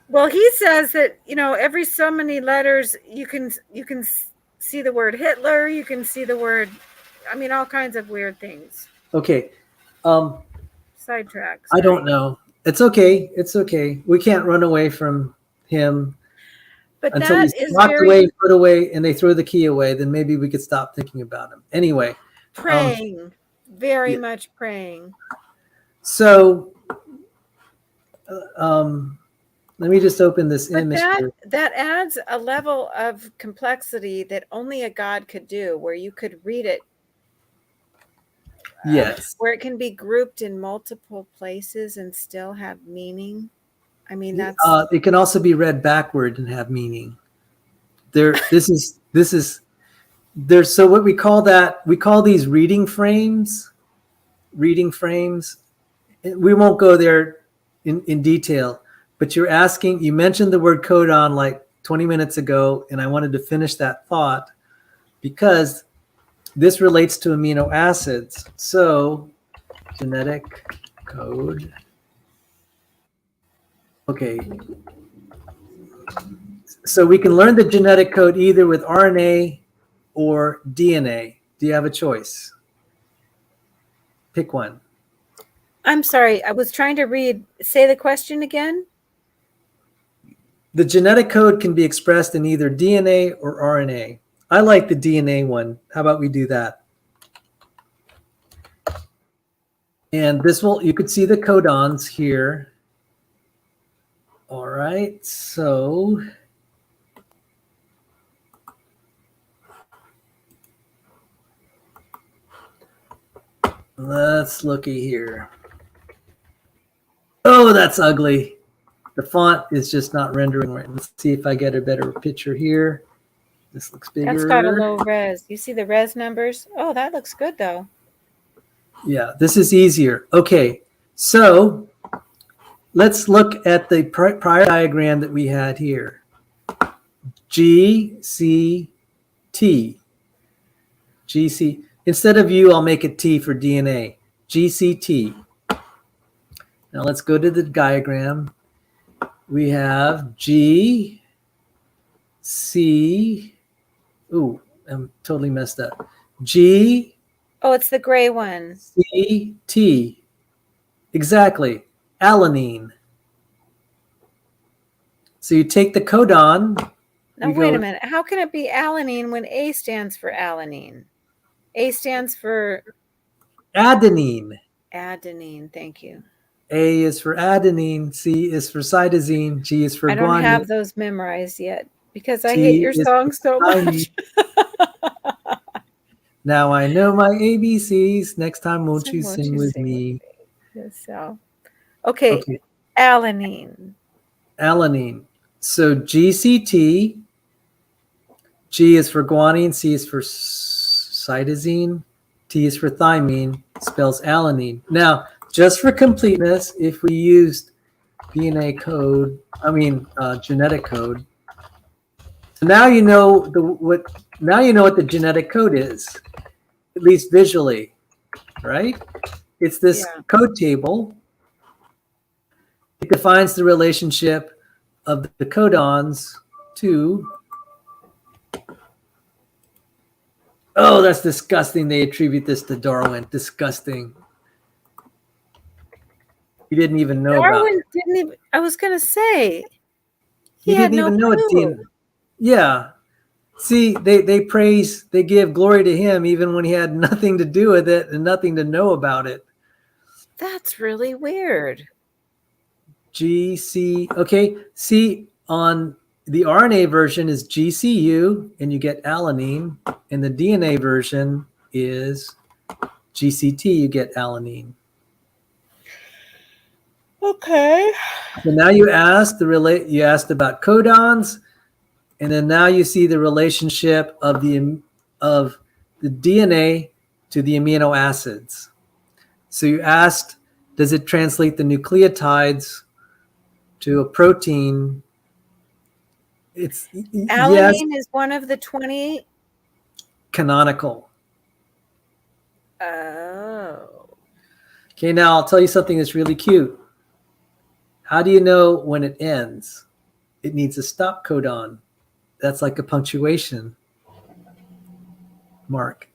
Well, he says that, every so many letters you can see the word Hitler, you can see the word, all kinds of weird things. Okay. Sidetracks. I don't know. It's okay. We can't run away from him. But until he's locked away, put away, and they throw the key away. Then maybe we could stop thinking about him. Anyway. Praying. Very much praying. So, let me just open this image here. That adds a level of complexity that only a God could do, where you could read it. Yes. Where it can be grouped in multiple places and still have meaning. That's. It can also be read backward and have meaning. So what we call these reading frames. We won't go there in detail. But you mentioned the word codon like 20 minutes ago, and I wanted to finish that thought because this relates to amino acids. So, genetic code. Okay. So we can learn the genetic code either with RNA or DNA. Do you have a choice? Pick one. I'm sorry. I was trying to read. Say the question again. The genetic code can be expressed in either DNA or RNA. I like the DNA one. How about we do that? And you could see the codons here. All right, so let's looky here. Oh, that's ugly. The font is just not rendering right. Let's see if I get a better picture here. This looks bigger. That's got a low res. You see the res numbers? Oh, that looks good though. Yeah, this is easier. Okay, so let's look at the prior diagram that we had here. GCT. GC. Instead of U, I'll make it T for DNA. GCT. Now let's go to the diagram. We have G, C. Ooh, I'm totally messed up. G, Oh, it's the gray one. C, T. Exactly. Alanine. So you take the codon. Now, wait a minute. How can it be alanine when A stands for alanine? A stands for Adenine. adenine. Thank you. A is for adenine. C is for cytosine. G is for guanine. I don't have those memorized yet because I T hate your is song for so much. Now I know my ABCs. Next time, won't you sing with me? Yes, so. Okay, alanine. Alanine. So GCT. G is for guanine. C is for cytosine. T is for thymine. Spells alanine. Now, just for completeness, if we used DNA code, genetic code. So now you know what the genetic code is, at least visually, right? It's this code table. It defines the relationship of the codons to. Oh, that's disgusting. They attribute this to Darwin. Disgusting. He didn't even know about it. Didn't even, I was going to say. He didn't even know it. Yeah. See, they give glory to him even when he had nothing to do with it and nothing to know about it. That's really weird. GC. Okay. See, on the RNA version is GCU and you get alanine, and the DNA version is GCT, you get alanine. Okay. So now you asked about codons, and then now you see the relationship of the DNA to the amino acids. So you asked, does it translate the nucleotides to a protein? It's alanine is one of the 20 canonical. Oh. Okay, now I'll tell you something that's really cute. How do you know when it ends? It needs a stop codon. That's like a punctuation mark.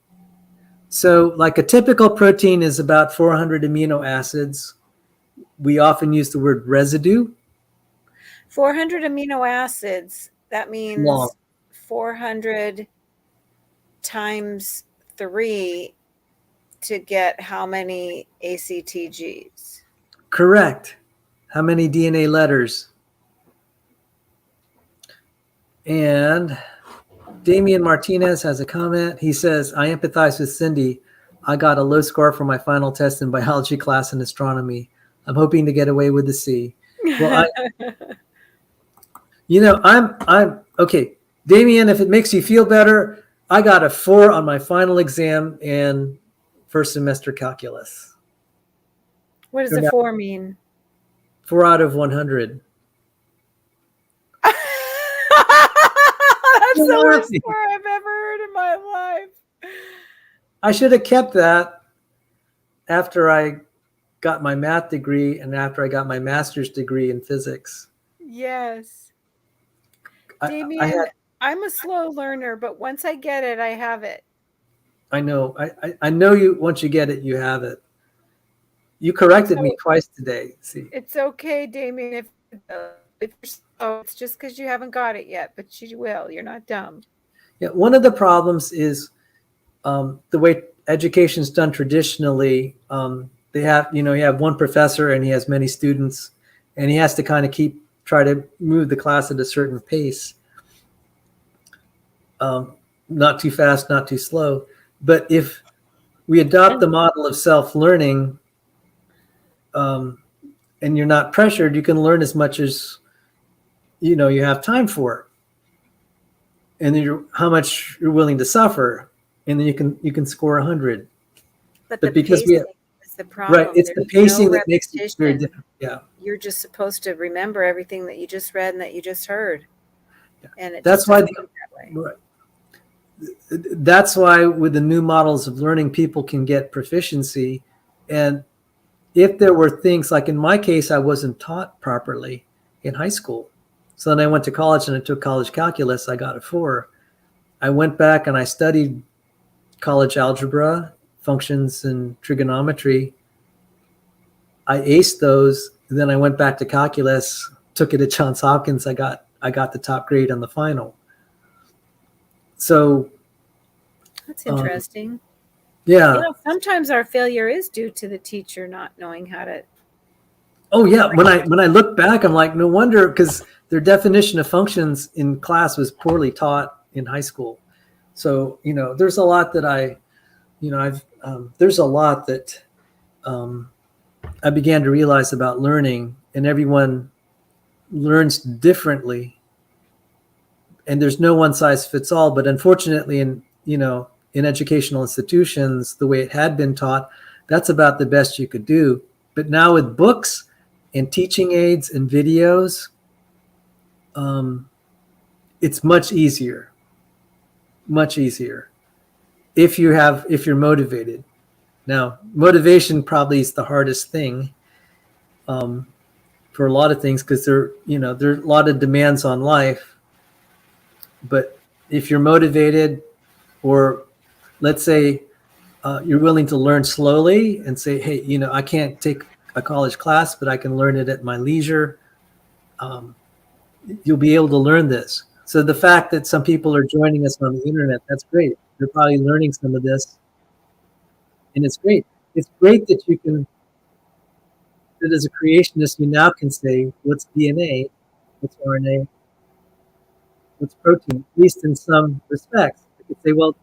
So like a typical protein is about 400 amino acids. We often use the word residue. 400 amino acids. That means long. 400 times 3 to get how many ACTGs? Correct. How many DNA letters? And Damian Martinez has a comment. He says, I empathize with Cindi. I got a low score for my final test in biology class and astronomy. I'm hoping to get away with a C. Well, I'm okay. Damian, if it makes you feel better, I got a 4 on my final exam in first semester calculus. What does a 4 mean? 4 out of 100. That's the worst score I've ever heard in my life. I should have kept that after I got my math degree and after I got my master's degree in physics. Yes. Damian, I'm a slow learner, but once I get it, I have it. I know. I know you. Once you get it, you have it. You corrected me twice today. See, it's okay, Damian. If you're slow, it's just because you haven't got it yet, but you will. You're not dumb. Yeah. One of the problems is the way education's done traditionally. They have, you have one professor and he has many students, and he has to kind of try to move the class at a certain pace. Not too fast, not too slow. But if we adopt the model of self-learning, and you're not pressured, you can learn as much as you have time for, and then how much you're willing to suffer, and then you can score 100. But because That's the problem. Right. It's the There's pacing no that makes it very repetition. different. Yeah. You're just supposed to remember everything that you just read and that you just heard. Yeah. And it That's just why doesn't work that way. right. That's why with the new models of learning, people can get proficiency. And if there were things like in my case, I wasn't taught properly in high school. So then I went to college and I took college calculus. I got a 4. I went back and I studied college algebra, functions, and trigonometry. I aced those. And then I went back to calculus, took it at Johns Hopkins. I got the top grade on the final. So That's interesting. yeah. Sometimes our failure is due to the teacher not knowing how to. Oh yeah. When I look back, I'm like, no wonder, because their definition of functions in class was poorly taught in high school. So there's a lot that there's a lot that I began to realize about learning, and everyone learns differently, and there's no one size fits all. But unfortunately, in educational institutions, the way it had been taught, that's about the best you could do. But now with books and teaching aids and videos, it's much easier if you're motivated. Now, motivation probably is the hardest thing for a lot of things, because there are a lot of demands on life. But if you're motivated, or let's say you're willing to learn slowly and say, hey, I can't take a college class, but I can learn it at my leisure. You'll be able to learn this. So the fact that some people are joining us on the internet, that's great. They're probably learning some of this, and it's great. It's great that you can, that as a creationist, you now can say, what's DNA, what's RNA, what's protein, at least in some respects. You could say, well,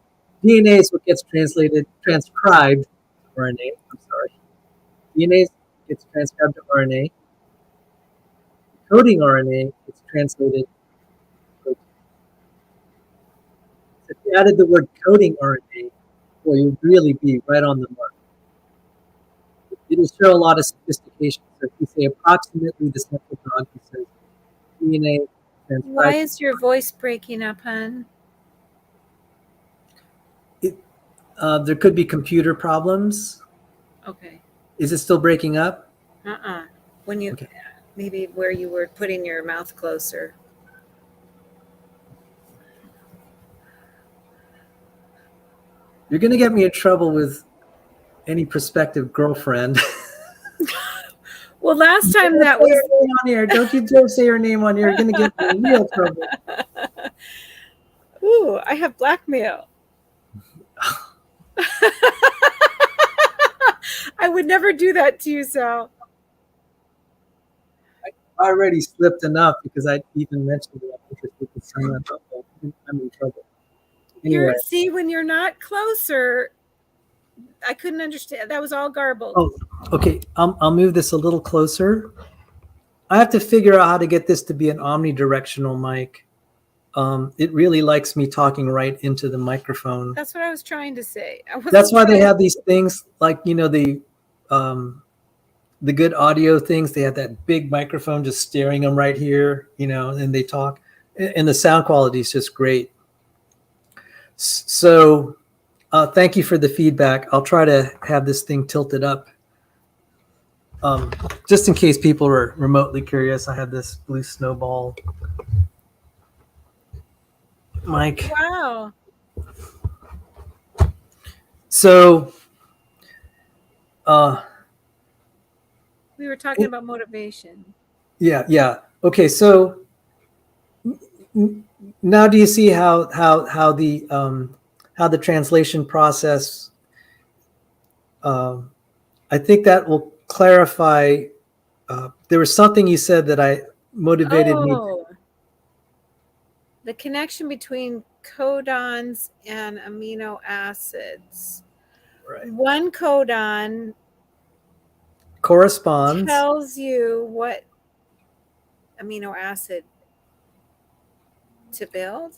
DNA is what gets transcribed to RNA. I'm sorry. DNA gets transcribed to RNA. Coding RNA gets translated to protein. So if you added the word coding RNA, well, you'd really be right on the mark. It'll show a lot of sophistication. So if you say approximately the central dogma says DNA transcribed. Why is your voice breaking up, hon? There could be computer problems. Okay. Is it still breaking up? When you, maybe where you were putting your mouth closer. You're going to get me in trouble with any prospective girlfriend. Well, last time that was on here. Don't you dare say her name on here. You're going to get me in real trouble. Ooh, I have blackmail. I would never do that to you, Sal. I already slipped enough because I even mentioned that I'm interested in someone. I'm in trouble. Anyway. See, when you're not closer, I couldn't understand. That was all garbled. Oh, okay. I'll move this a little closer. I have to figure out how to get this to be an omnidirectional mic. It really likes me talking right into the microphone. That's what I was trying to say. That's why they have these things like, the good audio things. They have that big microphone just staring them right here, and they talk, and the sound quality is just great. So thank you for the feedback. I'll try to have this thing tilted up. Just in case people are remotely curious, I have this blue snowball mic. Wow. So we were talking about motivation. Yeah. Okay, so now do you see how the translation process, I think that will clarify. There was something you said that I motivated me. The connection between codons and amino acids. Right. One codon corresponds, tells you what amino acid to build,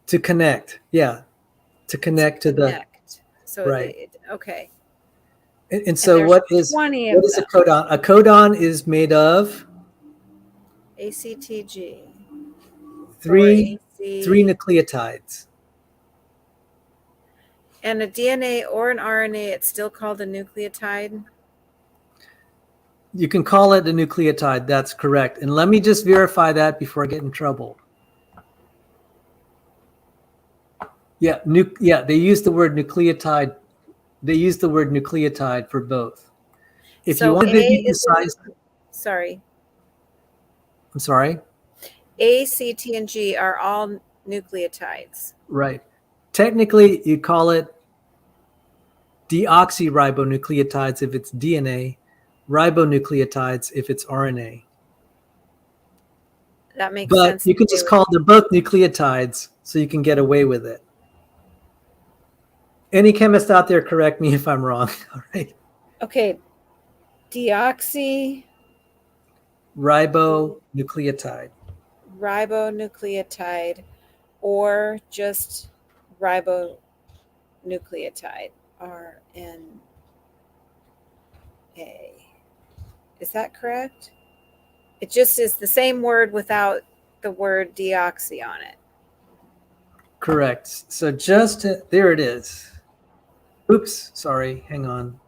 to connect. Yeah, to connect to the. So right. Okay. And so there's what is 20 a of them. codon? A codon is made of ACTG. three Or AC. nucleotides. And a DNA or an RNA, it's still called a nucleotide? You can call it a nucleotide. That's correct. And let me just verify that before I get in trouble. Yeah, they use the word nucleotide. They use the word nucleotide for both. If you wanted to be precise, sorry. I'm sorry. A, C, T, and G are all nucleotides. Right. Technically, you call it deoxyribonucleotides if it's DNA, ribonucleotides if it's RNA. That makes But sense. you can just call them both nucleotides so you can get away with it. Any chemist out there, correct me if I'm wrong. All right. Okay. Deoxy ribonucleotide. Ribonucleotide or just ribonucleotide. RNA. Is that correct? It just is the same word without the word deoxy on it. Correct. So there it is. Oops, sorry. Hang on.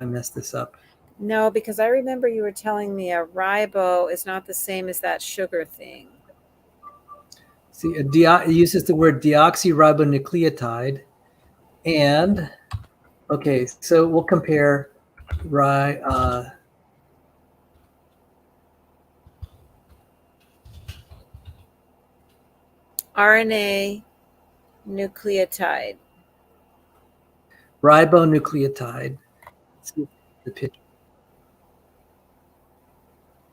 I messed this up. No, because I remember you were telling me a ribo is not the same as that sugar thing. See, it uses the word deoxyribonucleotide. And, okay, so we'll compare RNA nucleotide. Ribonucleotide. Let's see the picture.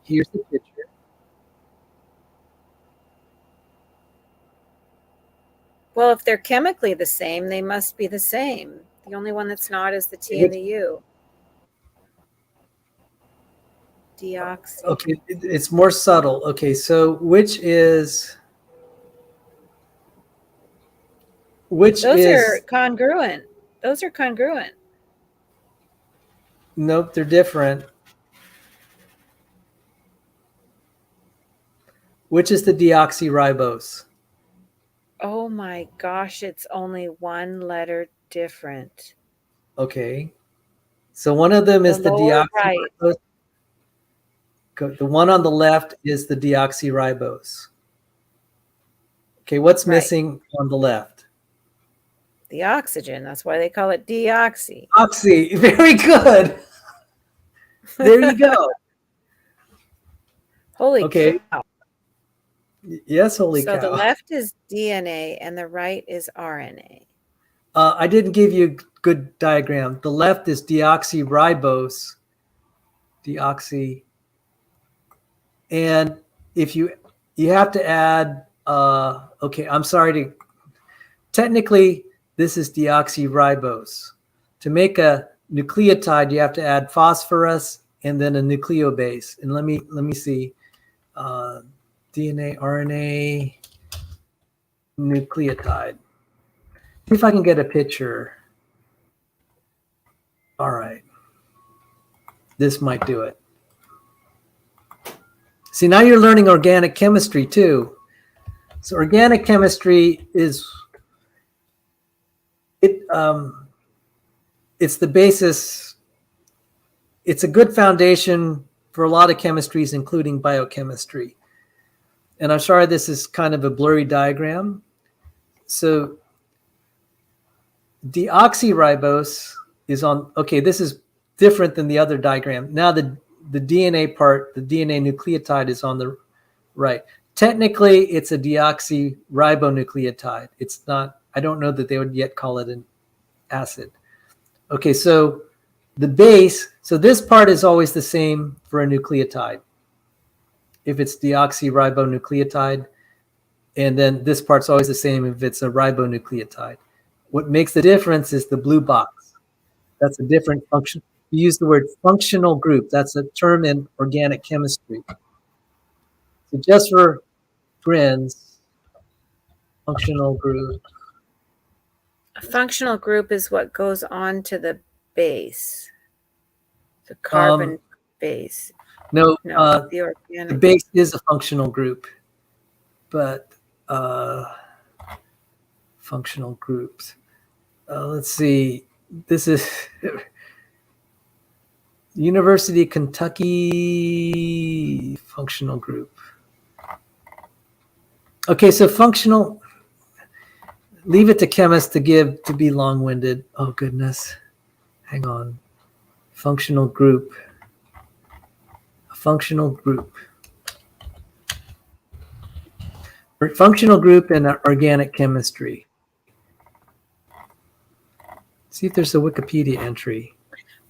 Here's the picture. Well, if they're chemically the same, they must be the same. The only one that's not is the T and the U. Deoxy. Okay, it's more subtle. Okay, so which is Those are congruent. Those are congruent. Nope, they're different. Which is the deoxyribose? Oh my gosh, it's only one letter different. Okay. So one of them is the deoxyribose. Right. The one on the left is the deoxyribose. Okay, what's missing on the left? The oxygen. That's why they call it deoxy. Oxy. Very good. There you go. Holy cow. Yes, holy cow. So the left is DNA and the right is RNA. I didn't give you a good diagram. The left is deoxyribose. Deoxy. And if you have to add, okay, I'm sorry to, technically this is deoxyribose. To make a nucleotide, you have to add phosphorus and then a nucleobase. And let me see, DNA, RNA, nucleotide. See if I can get a picture. All right. This might do it. See, now you're learning organic chemistry too. So organic chemistry is it's the basis. It's a good foundation for a lot of chemistries, including biochemistry. And I'm sorry, this is kind of a blurry diagram. So deoxyribose is on, okay, this is different than the other diagram. Now the DNA part, the DNA nucleotide is on the right. Technically, it's a deoxyribonucleotide. It's not, I don't know that they would yet call it an acid. Okay, so the base, so this part is always the same for a nucleotide. If it's deoxyribonucleotide, and then this part's always the same if it's a ribonucleotide. What makes the difference is the blue box. That's a different function. You use the word functional group. That's a term in organic chemistry. So just for friends, functional group. A functional group is what goes on to the base. The carbon base. No, No, the the organic. base is a functional group, but functional groups. Let's see. This is University of Kentucky functional group. Okay, so functional. Leave it to chemists to be long-winded. Oh goodness, hang on. Functional group. A functional group. Functional group in organic chemistry. See if there's a Wikipedia entry.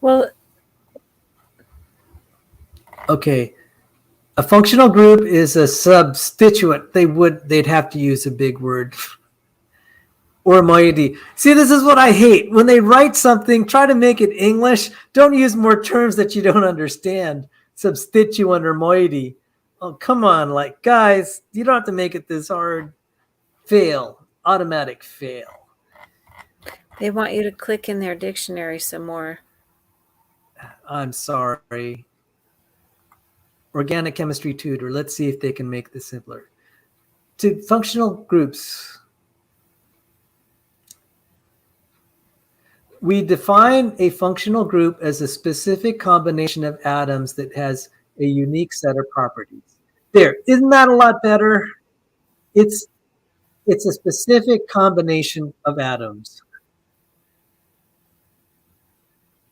Well, okay. A functional group is a substituent. They'd have to use a big word. Or moiety. See, this is what I hate. When they write something, try to make it English. Don't use more terms that you don't understand. Substituent or moiety. Oh, come on. Like, guys, you don't have to make it this hard. Fail. Automatic fail. they want you to click in their dictionary some more. I'm sorry. Organic chemistry tutor. Let's see if they can make this simpler. To functional groups. We define a functional group as a specific combination of atoms that has a unique set of properties. There, isn't that a lot better? It's a specific combination of atoms.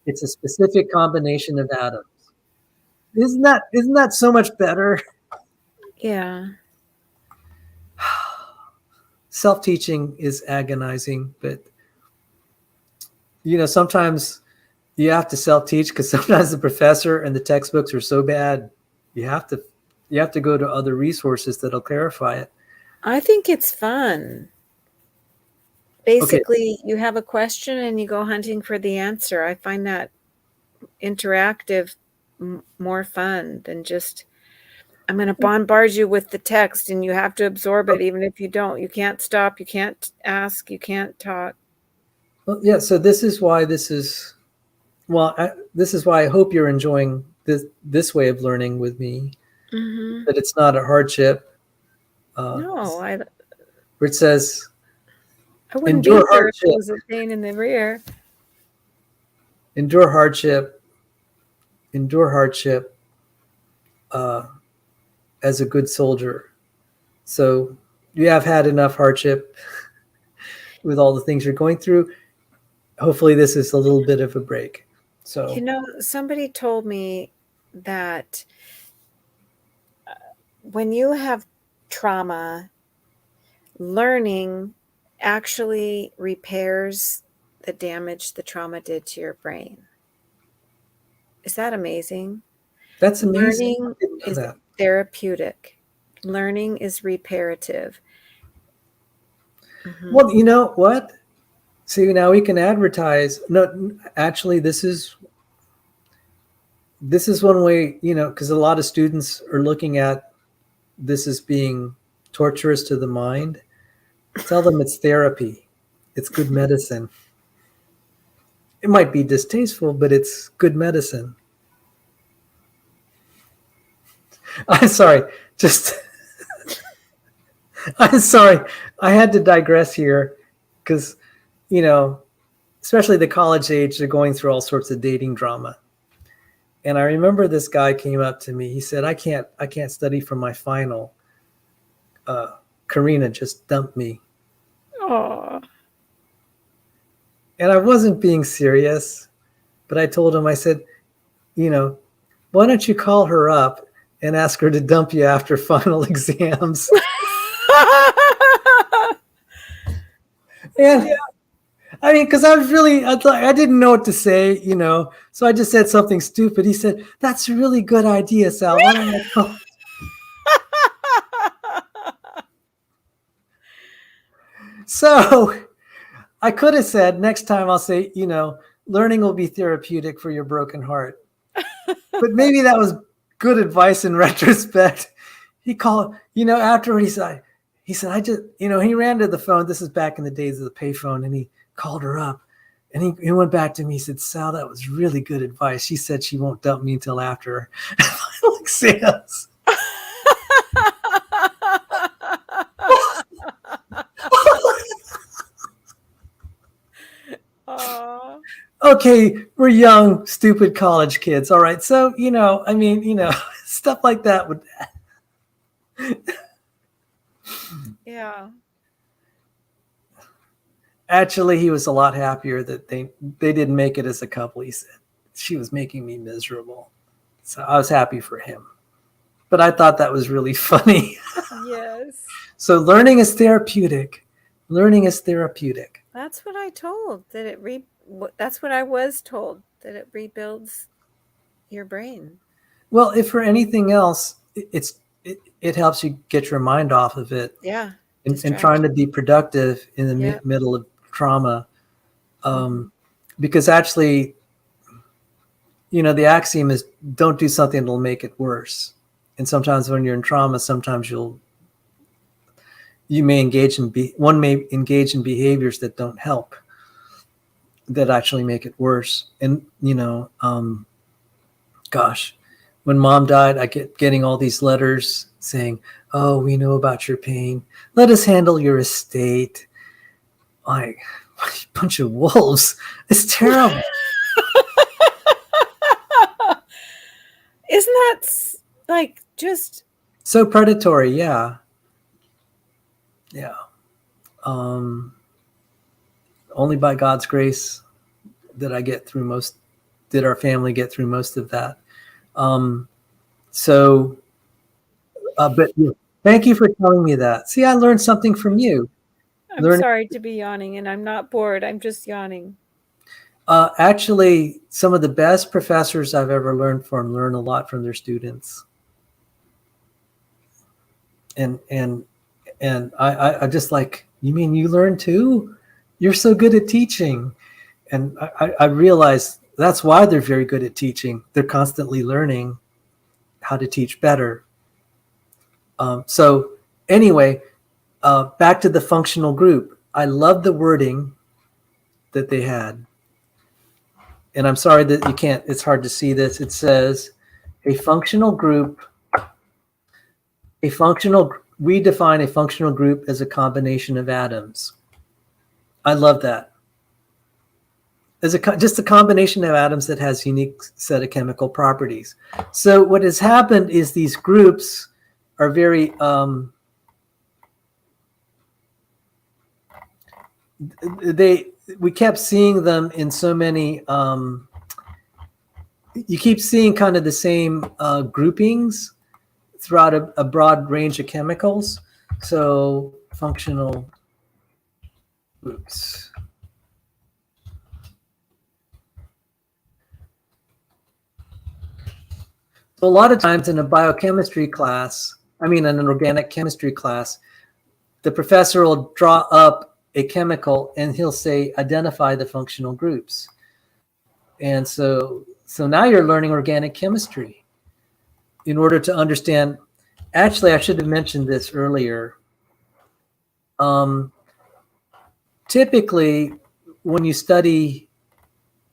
It's a specific combination of atoms. Isn't that so much better? Yeah. Self-teaching is agonizing, but sometimes you have to self-teach because sometimes the professor and the textbooks are so bad, you have to go to other resources that'll clarify it. I think it's fun. Basically, you have a question and you go hunting for the answer. I find that interactive more fun than just, I'm going to bombard you with the text and you have to absorb it. Even if you don't, you can't stop, you can't ask, you can't talk. Well, yeah, so this is why I hope you're enjoying this way of learning with me. Mm-hmm. That it's not a hardship. No, where it says, I wouldn't be endure here if hardship. it was a pain in the rear. Endure hardship. Endure hardship as a good soldier. So you have had enough hardship with all the things you're going through. Hopefully this is a little bit of a break. So somebody told me that when you have trauma, learning actually repairs the damage the trauma did to your brain. Is that amazing? That's amazing. Learning is therapeutic. Learning is reparative. Mm-hmm. Well, you know what? See, now we can advertise. No, actually, this is one way, because a lot of students are looking at this as being torturous to the mind. Tell them it's therapy. It's good medicine. It might be distasteful, but it's good medicine. I'm sorry. I'm sorry. I had to digress here because, especially the college age, they're going through all sorts of dating drama. And I remember this guy came up to me. He said, I can't study for my final. Karina just dumped me. Aww. And I wasn't being serious, but I told him, I said, why don't you call her up and ask her to dump you after final exams? And I mean, because I didn't know what to say, so I just said something stupid. He said, that's a really good idea, Sal. Why don't I call? So I could have said, next time I'll say, learning will be therapeutic for your broken heart. But maybe that was good advice in retrospect. He called, afterward he said, I just, he ran to the phone. This is back in the days of the payphone, and he called her up. And he went back to me. He said, Sal, that was really good advice. She said she won't dump me until after final exams. Aw. Okay, we're young, stupid college kids. All right. So, I mean, stuff like that would. Yeah. Actually, he was a lot happier that they didn't make it as a couple. He said she was making me miserable. So I was happy for him. But I thought that was really funny. Yes. So learning is therapeutic. Learning is therapeutic. That's what I told, that that's what I was told, that it rebuilds your brain. Well, if for anything else, it helps you get your mind off of it. Yeah. And trying to be productive in the middle of trauma. Because actually, the axiom is don't do something that'll make it worse. And sometimes when you're in trauma, sometimes you may engage in behaviors that don't help, that actually make it worse. And gosh, when Mom died, I kept getting all these letters saying, "Oh, we know about your pain. Let us handle your estate." Like, a bunch of wolves. It's terrible. Isn't that like just so predatory? Yeah. Only by God's grace did our family get through most of that. But thank you for telling me that. See, I learned something from you. I'm sorry to be yawning, and I'm not bored. I'm just yawning. Actually, some of the best professors I've ever learned from learn a lot from their students. And I just like, you mean you learn too? You're so good at teaching. And I realized that's why they're very good at teaching. They're constantly learning how to teach better. So anyway, back to the functional group. I love the wording that they had. And I'm sorry that it's hard to see this. It says we define a functional group as a combination of atoms. I love that. Just a combination of atoms that has unique set of chemical properties. So what has happened is these groups are very we kept seeing them in so many you keep seeing kind of the same groupings throughout a broad range of chemicals. So functional groups. So a lot of times in a biochemistry class, in an organic chemistry class, the professor will draw up a chemical and he'll say, identify the functional groups. And so now you're learning organic chemistry in order to understand. Actually, I should have mentioned this earlier. Typically, when you study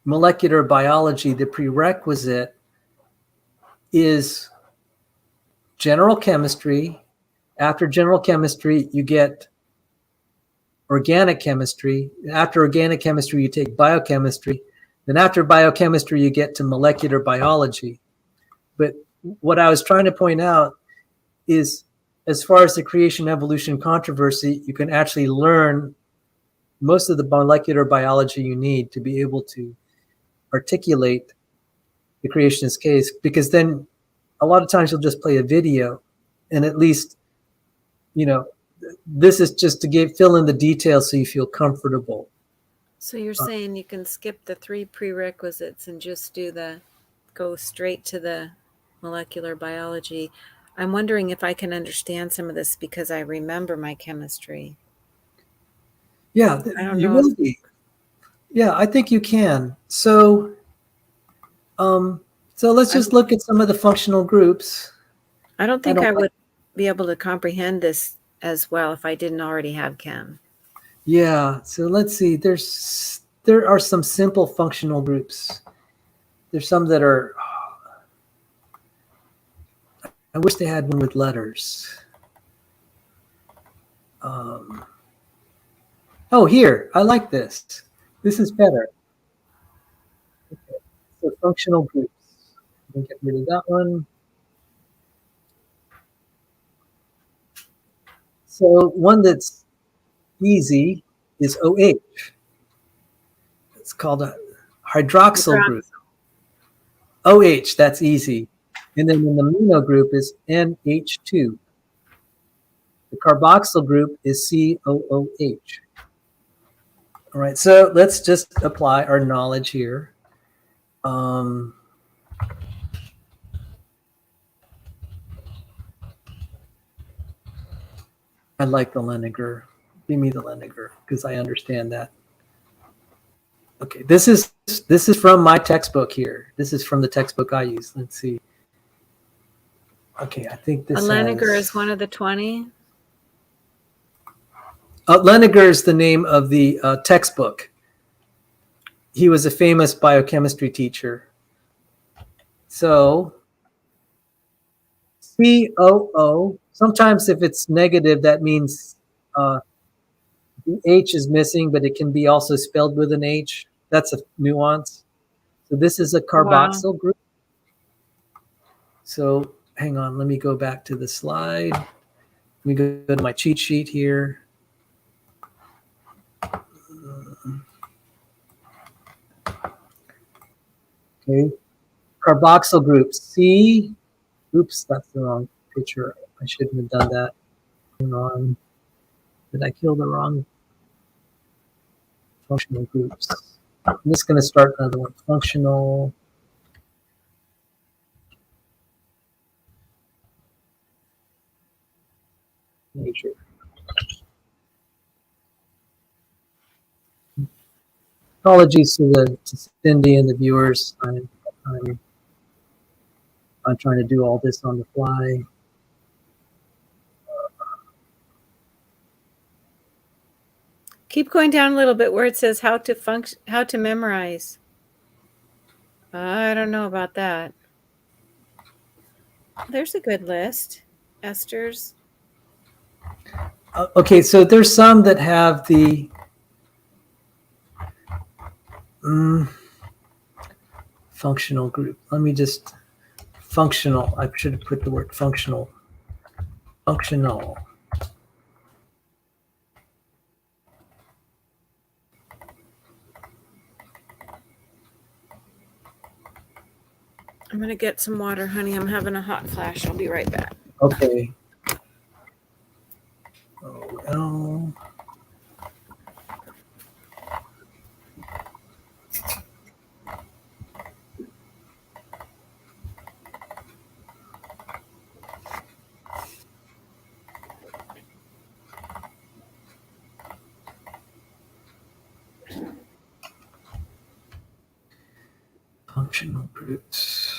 molecular biology, the prerequisite is general chemistry. After general chemistry, you get organic chemistry. After organic chemistry, you take biochemistry. Then after biochemistry, you get to molecular biology. But what I was trying to point out is, as far as the creation evolution controversy, you can actually learn most of the molecular biology you need to be able to articulate the creationist case, because then a lot of times you'll just play a video and at least, this is just to fill in the details so you feel comfortable. So you're saying you can skip the 3 prerequisites and just go straight to the molecular biology. I'm wondering if I can understand some of this because I remember my chemistry. Yeah, you will be. Yeah, I think you can. So let's just look at some of the functional groups. I don't think I would be able to comprehend this as well if I didn't already have chem. Yeah, so let's see. There's there are some simple functional groups. There's some that are, I wish they had one with letters. Oh, here, I like this. This is better. Okay. So functional groups. Let me get rid of that one. So one that's easy is OH. It's called a hydroxyl group. OH, that's easy. And then the amino group is NH2. The carboxyl group is COOH. All right, so let's just apply our knowledge here. I like the Leniger. Give me the Leniger because I understand that. Okay, this is from my textbook here. This is from the textbook I use. Let's see. Okay, I think this. Leniger is one of the 20. Leniger is the name of the textbook. He was a famous biochemistry teacher. So COO. Sometimes if it's negative, that means the H is missing, but it can be also spelled with an H. That's a nuance. So this is a carboxyl group. So hang on, let me go back to the slide. Let me go to my cheat sheet here. Okay, carboxyl group C. Oops, that's the wrong picture. I shouldn't have done that. Hang on. Did I kill the wrong functional groups? I'm just going to start another one. Functional. Nature. Apologies to Cindi and the viewers. I'm trying to do all this on the fly. Keep going down a little bit where it says how to memorize. I don't know about that. There's a good list. Esters. Okay, so there's some that have the functional group. Let me just functional. I should have put the word functional. Functional. I'm going to get some water, honey. I'm having a hot flash. I'll be right back. Okay. Oh, well. Functional groups.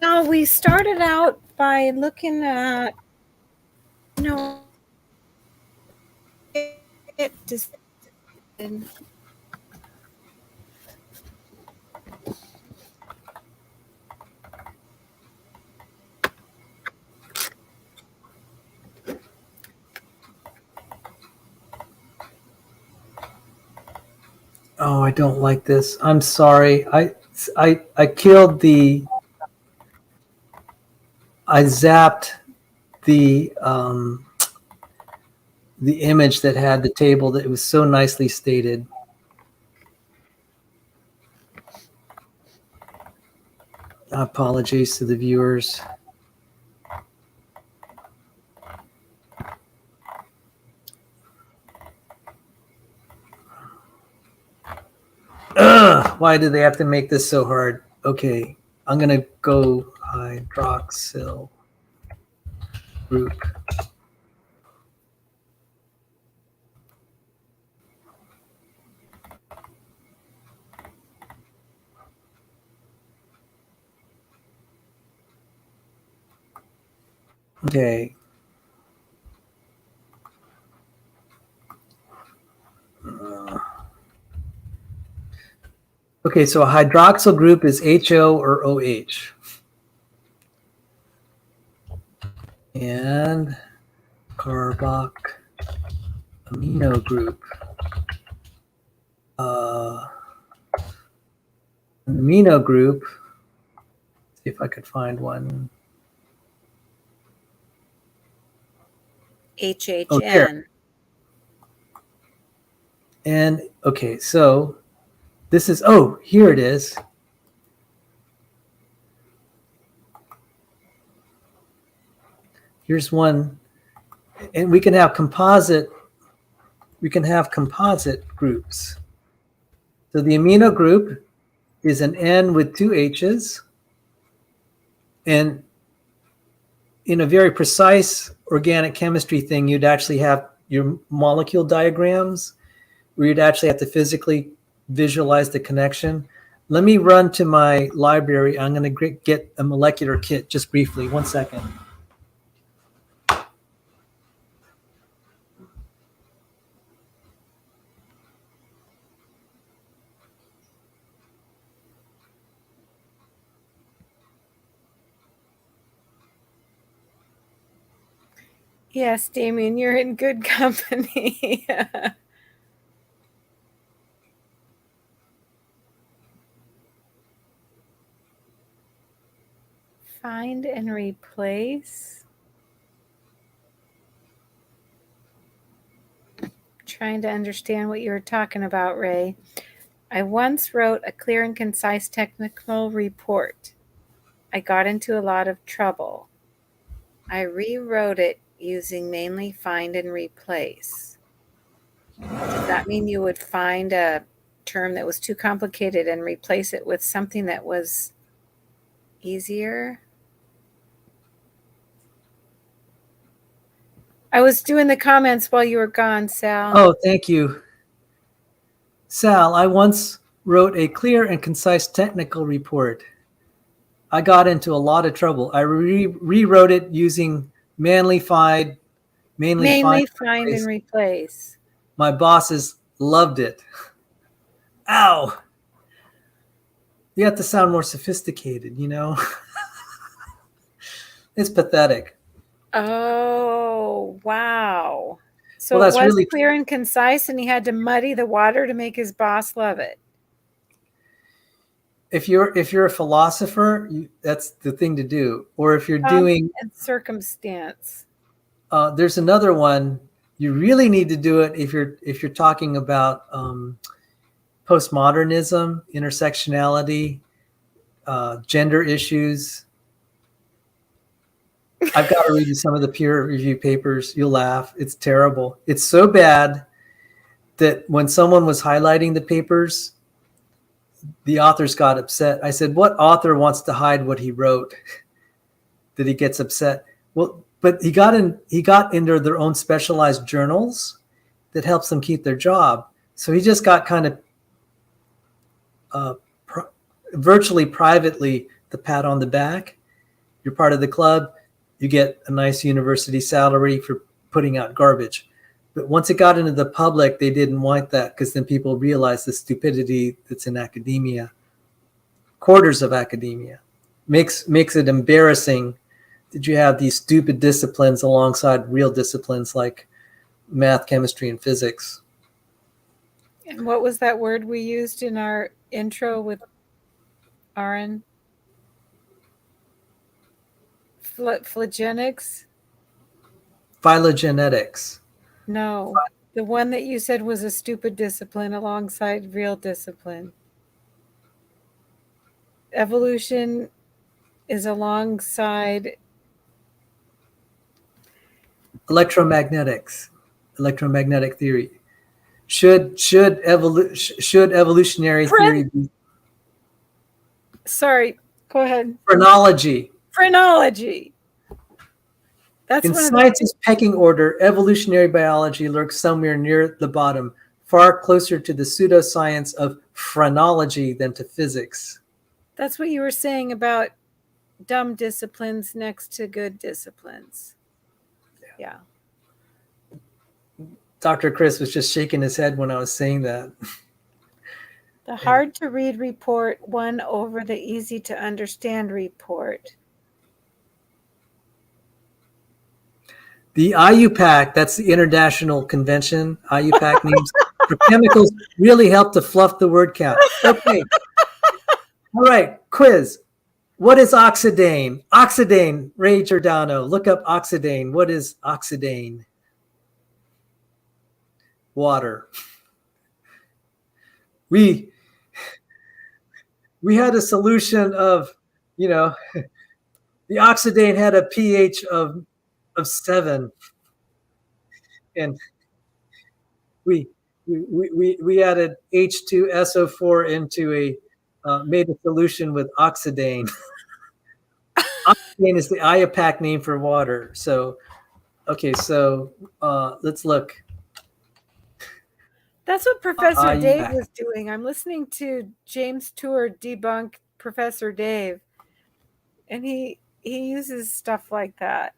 Now, we started out by looking at, it just. Oh, I don't like this. I'm sorry. I killed the. I zapped the image that had the table that was so nicely stated. Apologies to the viewers. Ugh, why do they have to make this so hard? Okay, I'm going to go hydroxyl group. Okay. Okay, so a hydroxyl group is HO or OH. And carboxamino group. Amino group. See if I could find one. HHN. Oh, here. And okay, so this is, oh, here it is. Here's one. And we can have composite groups. So the amino group is an N with two H's. And in a very precise organic chemistry thing, you'd actually have your molecule diagrams where you'd actually have to physically visualize the connection. Let me run to my library. I'm going to get a molecular kit just briefly. 1 second. Yes, Damien, you're in good company. Find and replace. Trying to understand what you were talking about, Ray. I once wrote a clear and concise technical report. I got into a lot of trouble. I rewrote it using mainly find and replace. Does that mean you would find a term that was too complicated and replace it with something that was easier? I was doing the comments while you were gone, Sal. Oh, thank you. Sal, I once wrote a clear and concise technical report. I got into a lot of trouble. I rewrote it using mainly find and replace. My bosses loved it. Ow. You have to sound more sophisticated, you know? It's pathetic. Oh, wow. So Well, it that's was really clear and concise, and he had to muddy the water to make his boss love it. If you're a philosopher, that's the thing to do. Or if you're doing and circumstance. There's another one. You really need to do it if you're talking about postmodernism, intersectionality, gender issues. I've got to read you some of the peer review papers. You'll laugh. It's terrible. It's so bad that when someone was highlighting the papers, the authors got upset. I said, what author wants to hide what he wrote? That he gets upset. Well, but he got into their own specialized journals that helps them keep their job. So he just got kind of virtually privately the pat on the back. You're part of the club. You get a nice university salary for putting out garbage. But once it got into the public, they didn't want that because then people realized the stupidity that's in academia. Quarters of academia makes it embarrassing that you have these stupid disciplines alongside real disciplines like math, chemistry, and physics. And what was that word we used in our intro with Aaron? Phylogenics? Phylogenetics. No, the one that you said was a stupid discipline alongside real discipline. Evolution is alongside electromagnetics, electromagnetic theory. Should evolutionary theory be Sorry, go ahead. phrenology? Phrenology. That's In one of science's pecking order, evolutionary biology lurks somewhere near the bottom, far closer to the pseudoscience of phrenology than to physics. that's what you were saying about dumb disciplines next to good disciplines. Yeah. Dr. Chris was just shaking his head when I was saying that. The hard to read report won over the easy to understand report. The IUPAC, that's the International Convention, IUPAC names for chemicals really help to fluff the word count. Okay. All right, quiz. What is oxidane? Oxidane, Ray Giordano. Look up oxidane. What is oxidane? Water. We had a solution of, the oxidane had a pH of 7, and we added H2SO4 into made a solution with oxidane. Oxidane is the IUPAC name for water. So, okay, so let's look. That's what Professor Dave IUPAC. was doing. I'm listening to James Tour debunk Professor Dave, and he uses stuff like that.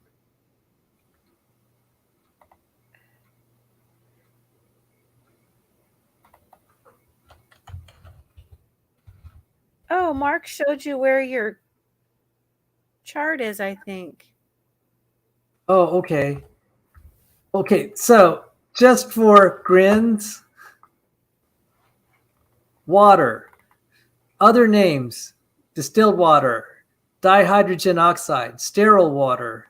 Oh, Mark showed you where your chart is, I think. Oh, okay. Okay, so just for grins, water, other names, distilled water, dihydrogen oxide, sterile water.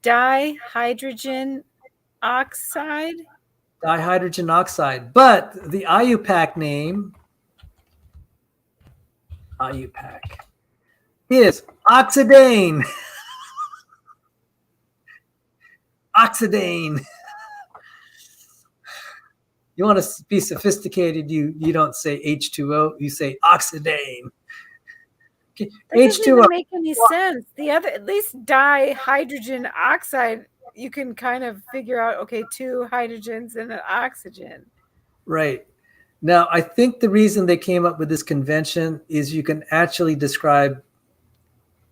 Dihydrogen oxide? Dihydrogen oxide. But the IUPAC name, IUPAC, is oxidane. Oxidane. You want to be sophisticated, you don't say H2O, you say oxidane. Okay. That doesn't H2O. even make any sense. The other, at least dihydrogen oxide, you can kind of figure out, okay, 2 hydrogens and an oxygen. Right. Now, I think the reason they came up with this convention is you can actually describe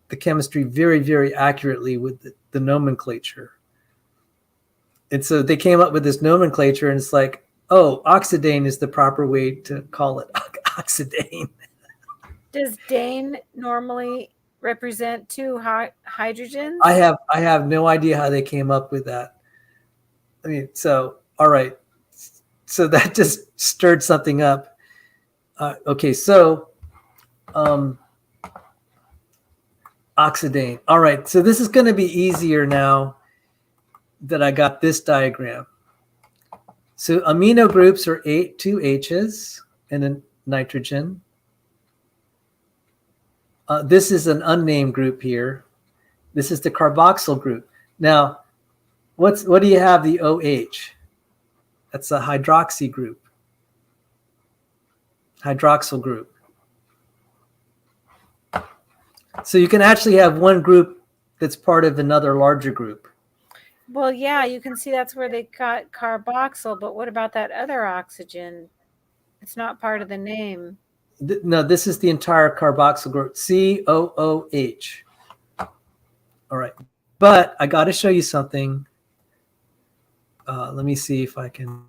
the chemistry very, very accurately with the nomenclature. And so they came up with this nomenclature, and it's like, oh, oxidane is the proper way to call it oxidane. Does Dane normally represent 2 hydrogens? I have no idea how they came up with that. I mean, so, all right. So that just stirred something up. Okay, so oxidane. All right, so this is going to be easier now that I got this diagram. So amino groups are 2 H's and a nitrogen. This is an unnamed group here. This is the carboxyl group. Now, what do you have, the OH? That's a hydroxy group. Hydroxyl group. So you can actually have one group that's part of another larger group. Well, yeah, you can see that's where they got carboxyl, but what about that other oxygen? It's not part of the name. No, this is the entire carboxyl group, COOH. All right, but I got to show you something. Let me see if I can.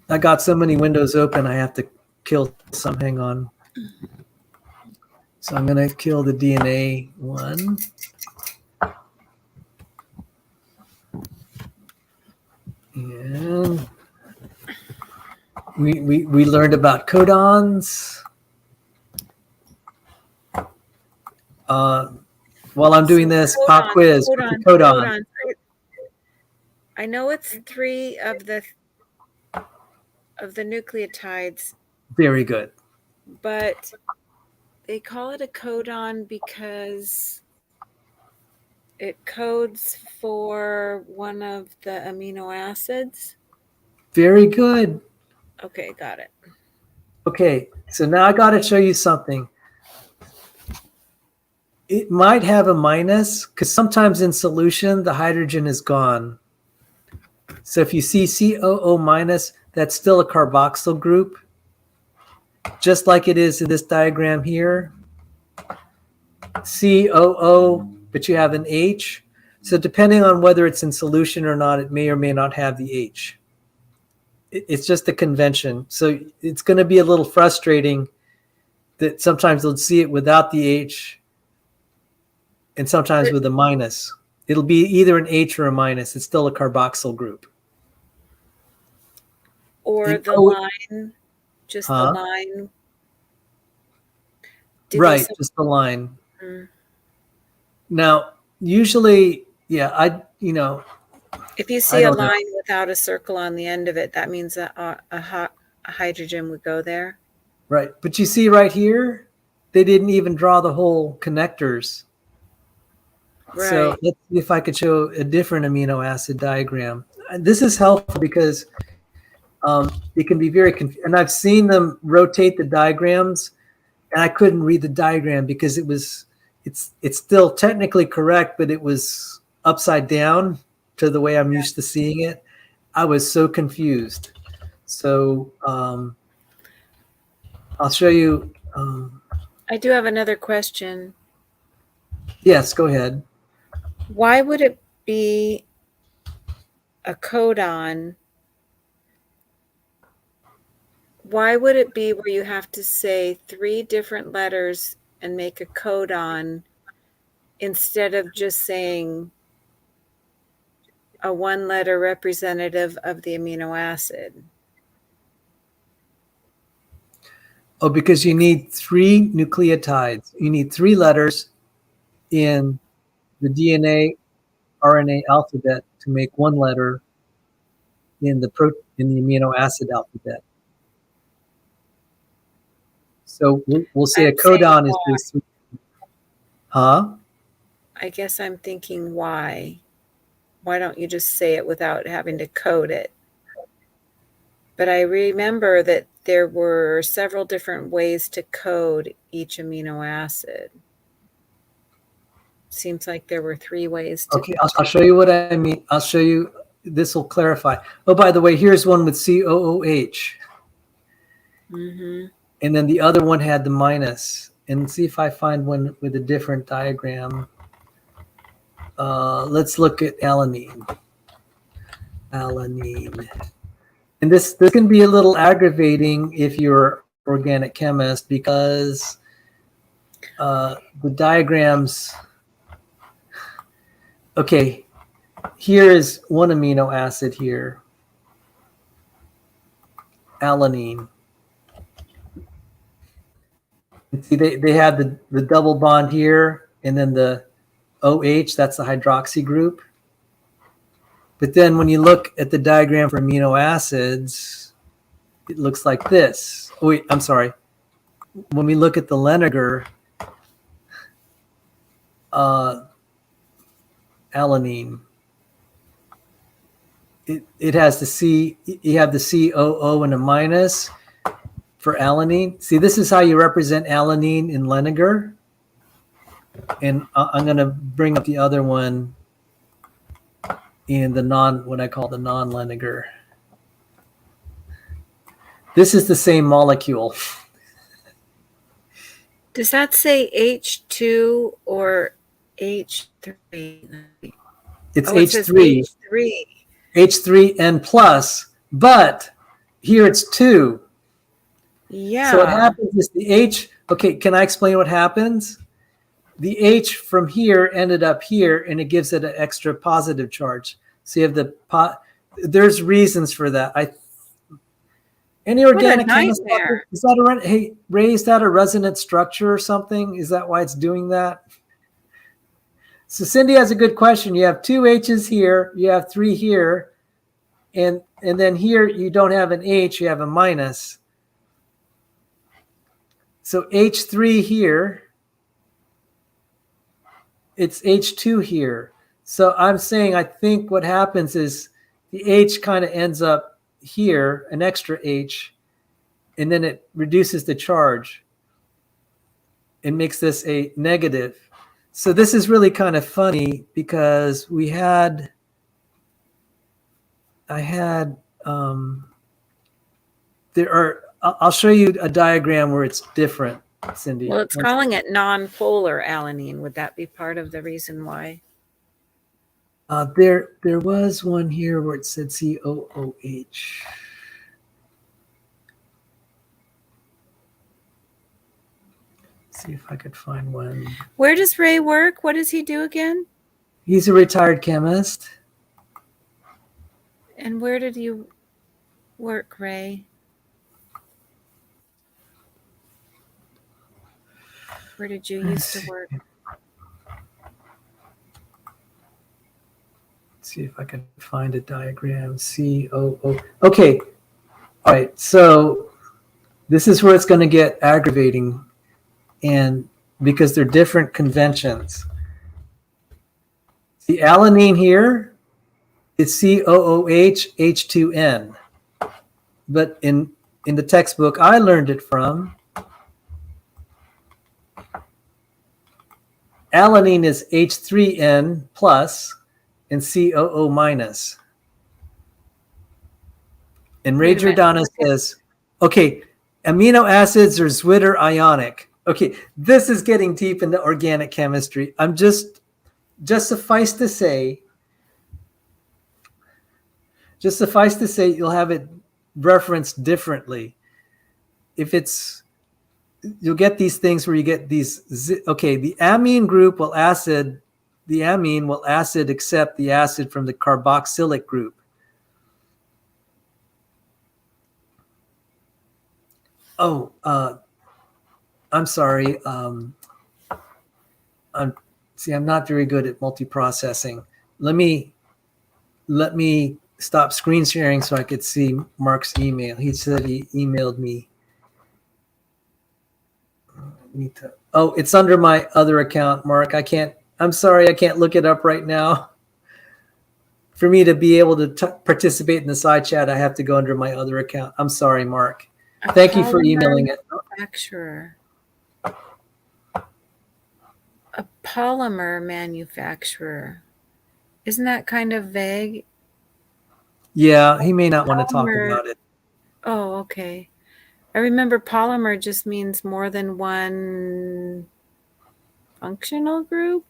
I got so many windows open, I have to kill some. Hang on. So I'm going to kill the DNA one. And we learned about codons. While I'm doing this, pop quiz. Codon. I know it's 3 of the nucleotides. Very good. But they call it a codon because it codes for one of the amino acids. Very good. Okay, got it. Okay, so now I got to show you something. It might have a minus because sometimes in solution, the hydrogen is gone. So if you see COO minus, that's still a carboxyl group, just like it is in this diagram here. COO, but you have an H. So depending on whether it's in solution or not, it may or may not have the H. It's just a convention. So it's going to be a little frustrating that sometimes they'll see it without the H and sometimes with a minus. It'll be either an H or a minus. It's still a carboxyl group. Or the line, just the line. Right, just the line. Now, usually, yeah, if you see a line without a circle on the end of it, that means a hydrogen would go there. Right, but you see right here, they didn't even draw the whole connectors. Right. So let's see if I could show a different amino acid diagram. This is helpful because it can be very confusing. And I've seen them rotate the diagrams, and I couldn't read the diagram because it's still technically correct, but it was upside down to the way I'm used to seeing it. I was so confused. So I'll show you. I do have another question. Yes, go ahead. Why would it be a codon? Why would it be where you have to say 3 different letters and make a codon instead of just saying a 1-letter representative of the amino acid? Oh, because you need 3 nucleotides. You need 3 letters in the DNA, RNA alphabet to make 1 letter in the amino acid alphabet. So we'll say a codon is basically, I guess I'm thinking why. Why don't you just say it without having to code it? But I remember that there were several different ways to code each amino acid. Seems like there were 3 ways to. Okay, I'll show you what I mean. I'll show you. This will clarify. Oh, by the way, here's one with COOH. And then the other one had the minus. And see if I find one with a different diagram. Let's look at alanine. Alanine. And this can be a little aggravating if you're an organic chemist because the diagrams. Okay, here is one amino acid here. Alanine. See, they have the double bond here, and then the OH, that's the hydroxy group. But then when you look at the diagram for amino acids, it looks like this. Oh, wait, I'm sorry. When we look at the Lehninger, alanine, it has the C, you have the COO and a minus for alanine. See, this is how you represent alanine in Lehninger. And I'm going to bring up the other one in the what I call the non-Lehninger. This is the same molecule. Does that say H2 or H3? It's It H3. says H3. H3N plus, but here it's 2. Yeah. So what happens is the H, okay, can I explain what happens? The H from here ended up here, and it gives it an extra positive charge. So you have there's reasons for that. Any organic chemist, is that Ray, is that a resonant structure or something? Is that why it's doing that? So Cindi has a good question. You have 2 H's here, you have 3 here, and then here you don't have an H, you have a minus. So H3 here it's H2 here. So I'm saying I think what happens is the H kind of ends up here, an extra H, and then it reduces the charge and makes this a negative. So this is really kind of funny because I'll show you a diagram where it's different, Cindy. Well, it's calling it non-polar alanine. Would that be part of the reason why? There was one here where it said COOH. See if I could find one. Where does Ray work? What does he do again? He's a retired chemist. And where did you work, Ray? Where did you used to work? Let's see if I can find a diagram. COO. Okay. All right. So this is where it's going to get aggravating, and because they're different conventions. The alanine here is COOH H2N, but in the textbook I learned it from, alanine is H3N plus and COO minus. And Ray Giordano says, okay, amino acids are Zwitter ionic. Okay, this is getting deep into organic chemistry. I'm just suffice to say, you'll have it referenced differently. You'll get these things where you get these, okay, the amine group will acid accept the acid from the carboxylic group. Oh, I'm sorry. I'm not very good at multiprocessing. Let me stop screen sharing so I could see Mark's email. He said he emailed me. It's under my other account, Mark. I'm sorry, I can't look it up right now. For me to be able to participate in the side chat, I have to go under my other account. I'm sorry, Mark. Thank you for emailing it. A polymer manufacturer. Isn't that kind of vague? Yeah, he may not want to talk about it. Oh, okay. I remember polymer just means more than one functional group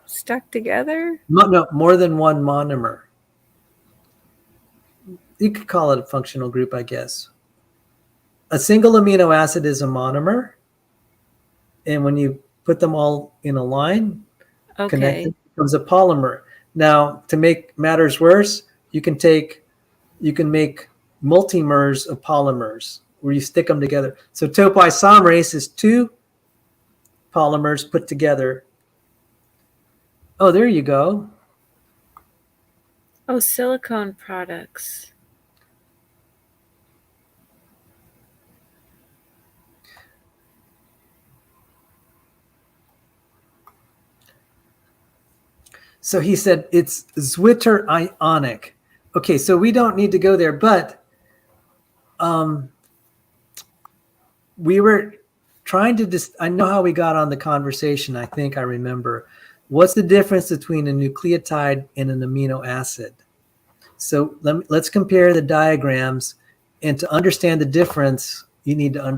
stuck together. No, more than one monomer. You could call it a functional group, I guess. A single amino acid is a monomer, and when you put them all in a line, connected, it becomes a polymer. Now, to make matters worse, you can make multimers of polymers where you stick them together. So topoisomerase is two polymers put together. Oh, there you go. Oh, silicone products. So he said it's Zwitter ionic. Okay, so we don't need to go there, but we were trying to I know how we got on the conversation. I think I remember. What's the difference between a nucleotide and an amino acid? So let's compare the diagrams, and to understand the difference, you need to.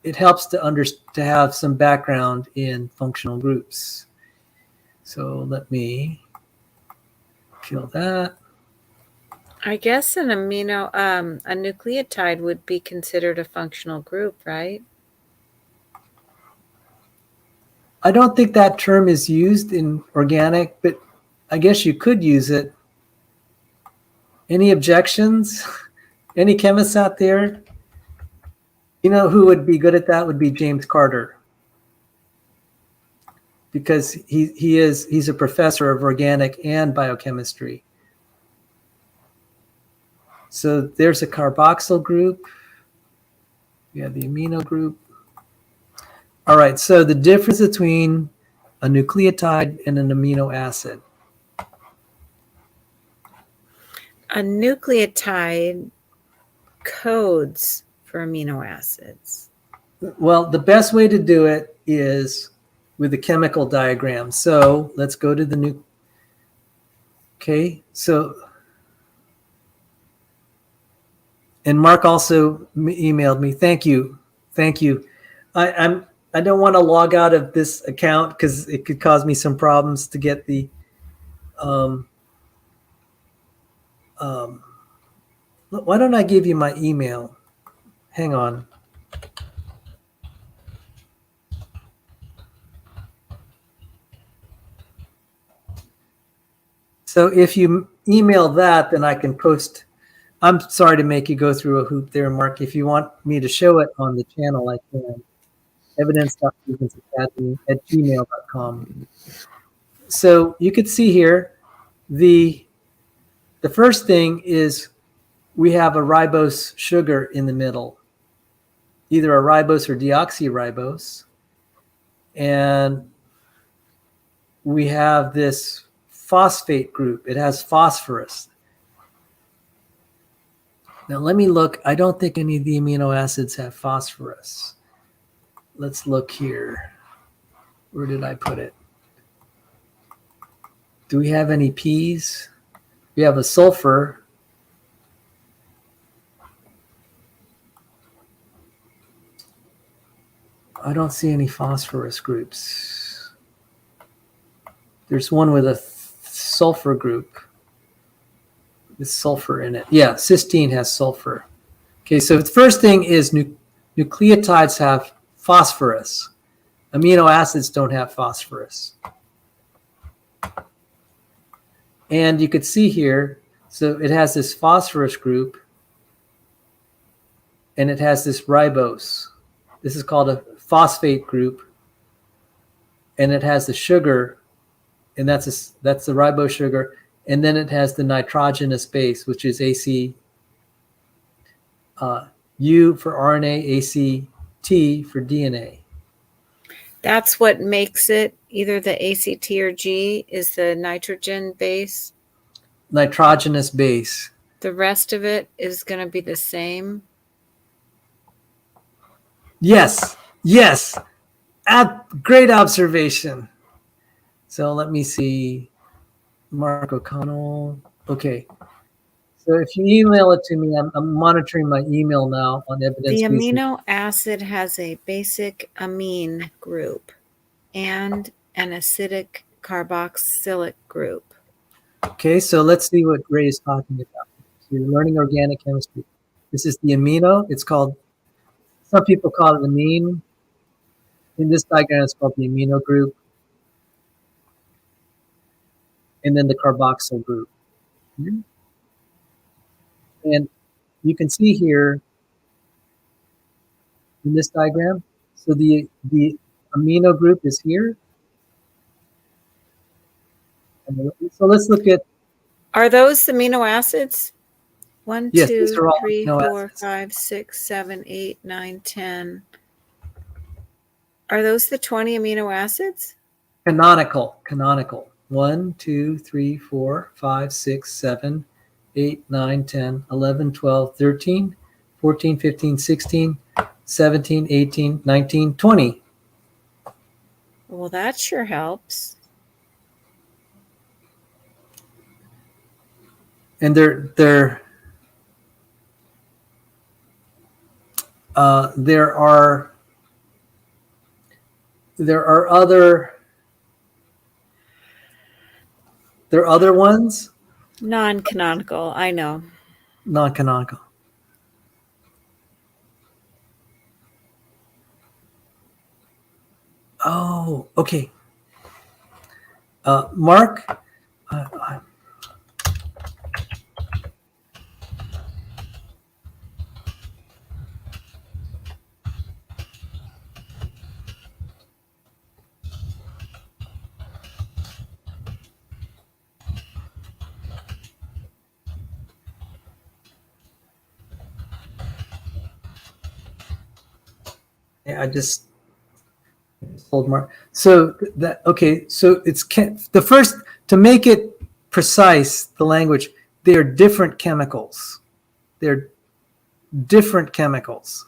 It helps to have some background in functional groups. So let me kill that. I guess a nucleotide would be considered a functional group, right? I don't think that term is used in organic, but I guess you could use it. Any objections? Any chemists out there? You know who would be good at that would be James Carter, because he's a professor of organic and biochemistry. So there's a carboxyl group. We have the amino group. All right, so the difference between a nucleotide and an amino acid? A nucleotide codes for amino acids. Well, the best way to do it is with the chemical diagram. So let's go to the new. Okay, so, and Mark also emailed me. Thank you. I don't want to log out of this account because it could cause me some problems to get the why don't I give you my email? Hang on. So if you email that, then I can post. I'm sorry to make you go through a hoop there, Mark. If you want me to show it on the channel, I can. evidence.frequencyacademy@gmail.com. So you could see here, the first thing is we have a ribose sugar in the middle, either a ribose or deoxyribose. And we have this phosphate group. It has phosphorus. Now let me look. I don't think any of the amino acids have phosphorus. Let's look here. Where did I put it? Do we have any P's? We have a sulfur. I don't see any phosphorus groups. There's one with a sulfur group with sulfur in it. Yeah, cysteine has sulfur. Okay, so the first thing is nucleotides have phosphorus. Amino acids don't have phosphorus. And you could see here, so it has this phosphorus group and it has this ribose. This is called a phosphate group. And it has the sugar, and that's the ribose sugar. And then it has the nitrogenous base, which is AC, U for RNA, ACT for DNA. That's what makes it either the ACT or G is the nitrogen base. Nitrogenous base. The rest of it is going to be the same. Yes. Great observation. So let me see. Mark O'Connell. Okay. So if you email it to me, I'm monitoring my email now on evidence. The amino acid has a basic amine group and an acidic carboxylic group. Okay, so let's see what Ray is talking about. So you're learning organic chemistry. This is the amino. It's called, some people call it amine. In this diagram, it's called the amino group. And then the carboxyl group. And you can see here in this diagram, so the amino group is here. And so let's look at. Are those amino acids? 1, Yes, 2, these are all 3, amino 4, acids. 5, 6, 7, 8, 9, 10. Are those the 20 amino acids? Canonical. 1, 2, 3, 4, 5, 6, 7, 8, 9, 10, 11, 12, 13, 14, 15, 16, 17, 18, 19, 20. Well, that sure helps. And there are other ones. Non-canonical, I know. Non-canonical. Oh, okay. Mark, I just Hold mark. So so it's the first, to make it precise, the language, they are different chemicals. They're different chemicals.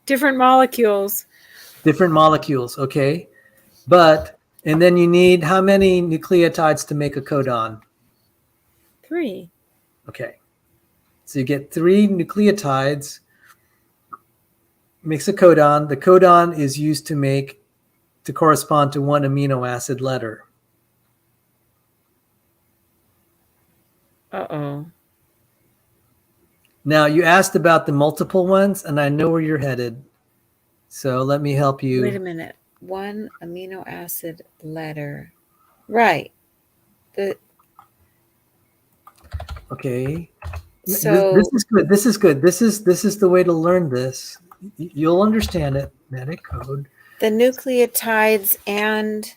Different molecules. Different molecules, okay? And then you need how many nucleotides to make a codon? 3. Okay. So you get 3 nucleotides, makes a codon. The codon is used to correspond to 1 amino acid letter. Uh-oh. Now, you asked about the multiple ones, and I know where you're headed. So let me help you. Wait a minute. 1 amino acid letter. Right. Okay. So This is good. This is good. This is the way to learn this. You'll understand it. Genetic code. the nucleotides and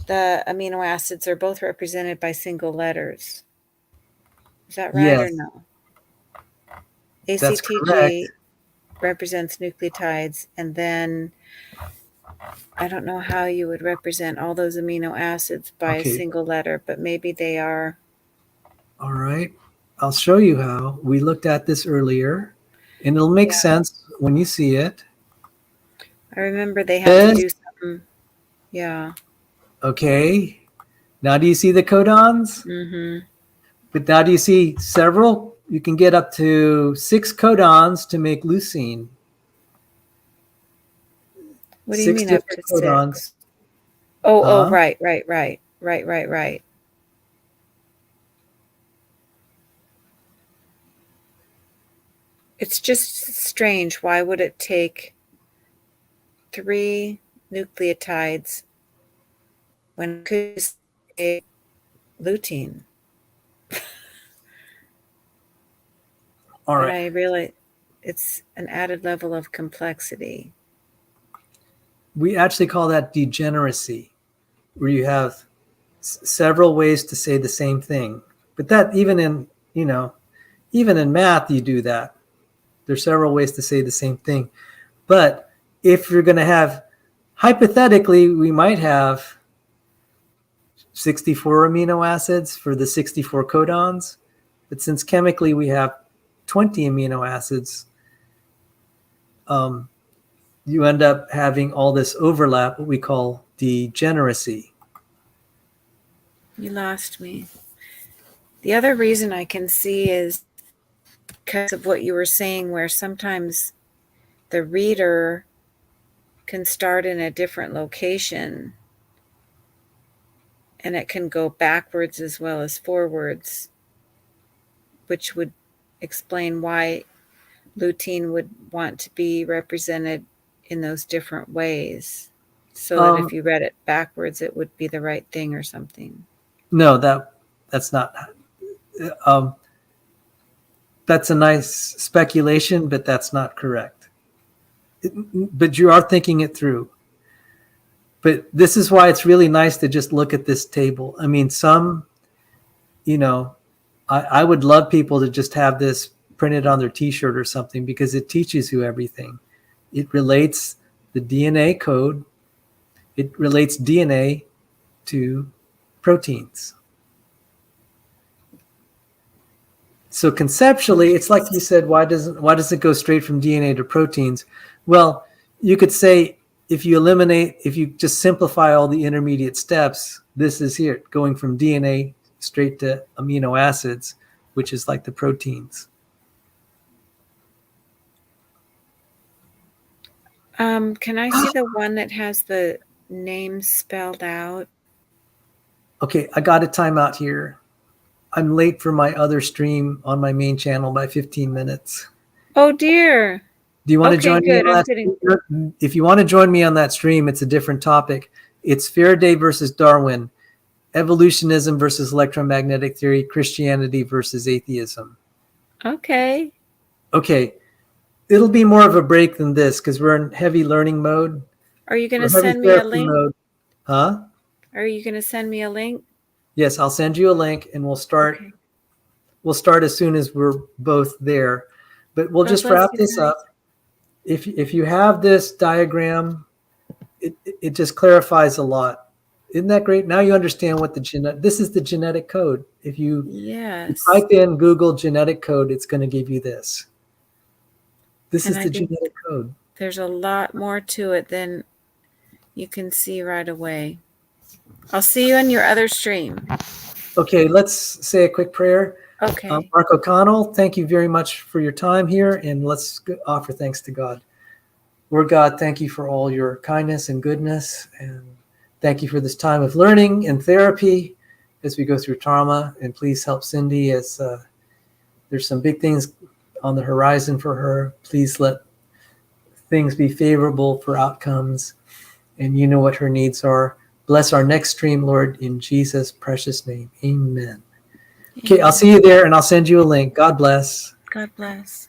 the amino acids are both represented by single letters. Is that right Yes. or no? That's ACTG correct. represents nucleotides, and then I don't know how you would represent all those amino acids by a Okay. single letter, but maybe they are. All right. I'll show you how. We looked at this earlier, and it'll make sense when you see it. I remember they had to do something. Yeah. Okay. Now do you see the codons? Mm-hmm. But now do you see several? You can get up to 6 codons to make leucine. What do you 6 mean up to different codons. 6? Oh, Huh? right. It's just strange. Why would it take 3 nucleotides when it could just say lutein? All But right. I realize it's an added level of complexity. We actually call that degeneracy, where you have several ways to say the same thing. But that even in math, you do that. There's several ways to say the same thing. But if you're going to have, hypothetically, we might have 64 amino acids for the 64 codons. But since chemically we have 20 amino acids, you end up having all this overlap, what we call degeneracy. You lost me. The other reason I can see is because of what you were saying, where sometimes the reader can start in a different location and it can go backwards as well as forwards, which would explain why lutein would want to be represented in those different ways, so that if you read it backwards, it would be the right thing or something. No, that's not. That's a nice speculation, but that's not correct. But you are thinking it through. But this is why it's really nice to just look at this table. I mean, I would love people to just have this printed on their T-shirt or something, because it teaches you everything. It relates the DNA code. It relates DNA to proteins. So conceptually, it's like you said, why does it go straight from DNA to proteins? Well, you could say if you just simplify all the intermediate steps, this is here, going from DNA straight to amino acids, which is like the proteins. Can I see the one that has the name spelled out? Okay, I got a timeout here. I'm late for my other stream on my main channel by 15 minutes. Oh dear. Do you want to join me on that? Kidding. If you want to join me on that stream, it's a different topic. It's Faraday versus Darwin, evolutionism versus electromagnetic theory, Christianity versus atheism. Okay. Okay. It'll be more of a break than this because we're in heavy learning mode. Are you going to send me a link? Mode. Huh? Are you going to send me a link? Yes, I'll send you a link and we'll start. Okay. We'll start as soon as we're both there. But we'll just wrap this up. if you have this diagram, it just clarifies a lot. Isn't that great? Now you understand what this is the genetic code. If you Yes. type in Google genetic code, it's going to give you this. This And is I the think genetic code. there's a lot more to it than you can see right away. I'll see you on your other stream. Okay, let's say a quick prayer. Okay. Mark O'Connell, thank you very much for your time here, and let's offer thanks to God. Lord God, thank you for all your kindness and goodness, and thank you for this time of learning and therapy as we go through trauma. And please help Cindi as there's some big things on the horizon for her. Please let things be favorable for outcomes, and you know what her needs are. Bless our next stream, Lord, in Jesus' precious name. Amen. Okay, I'll see you there, and I'll send you a link. God bless. God bless.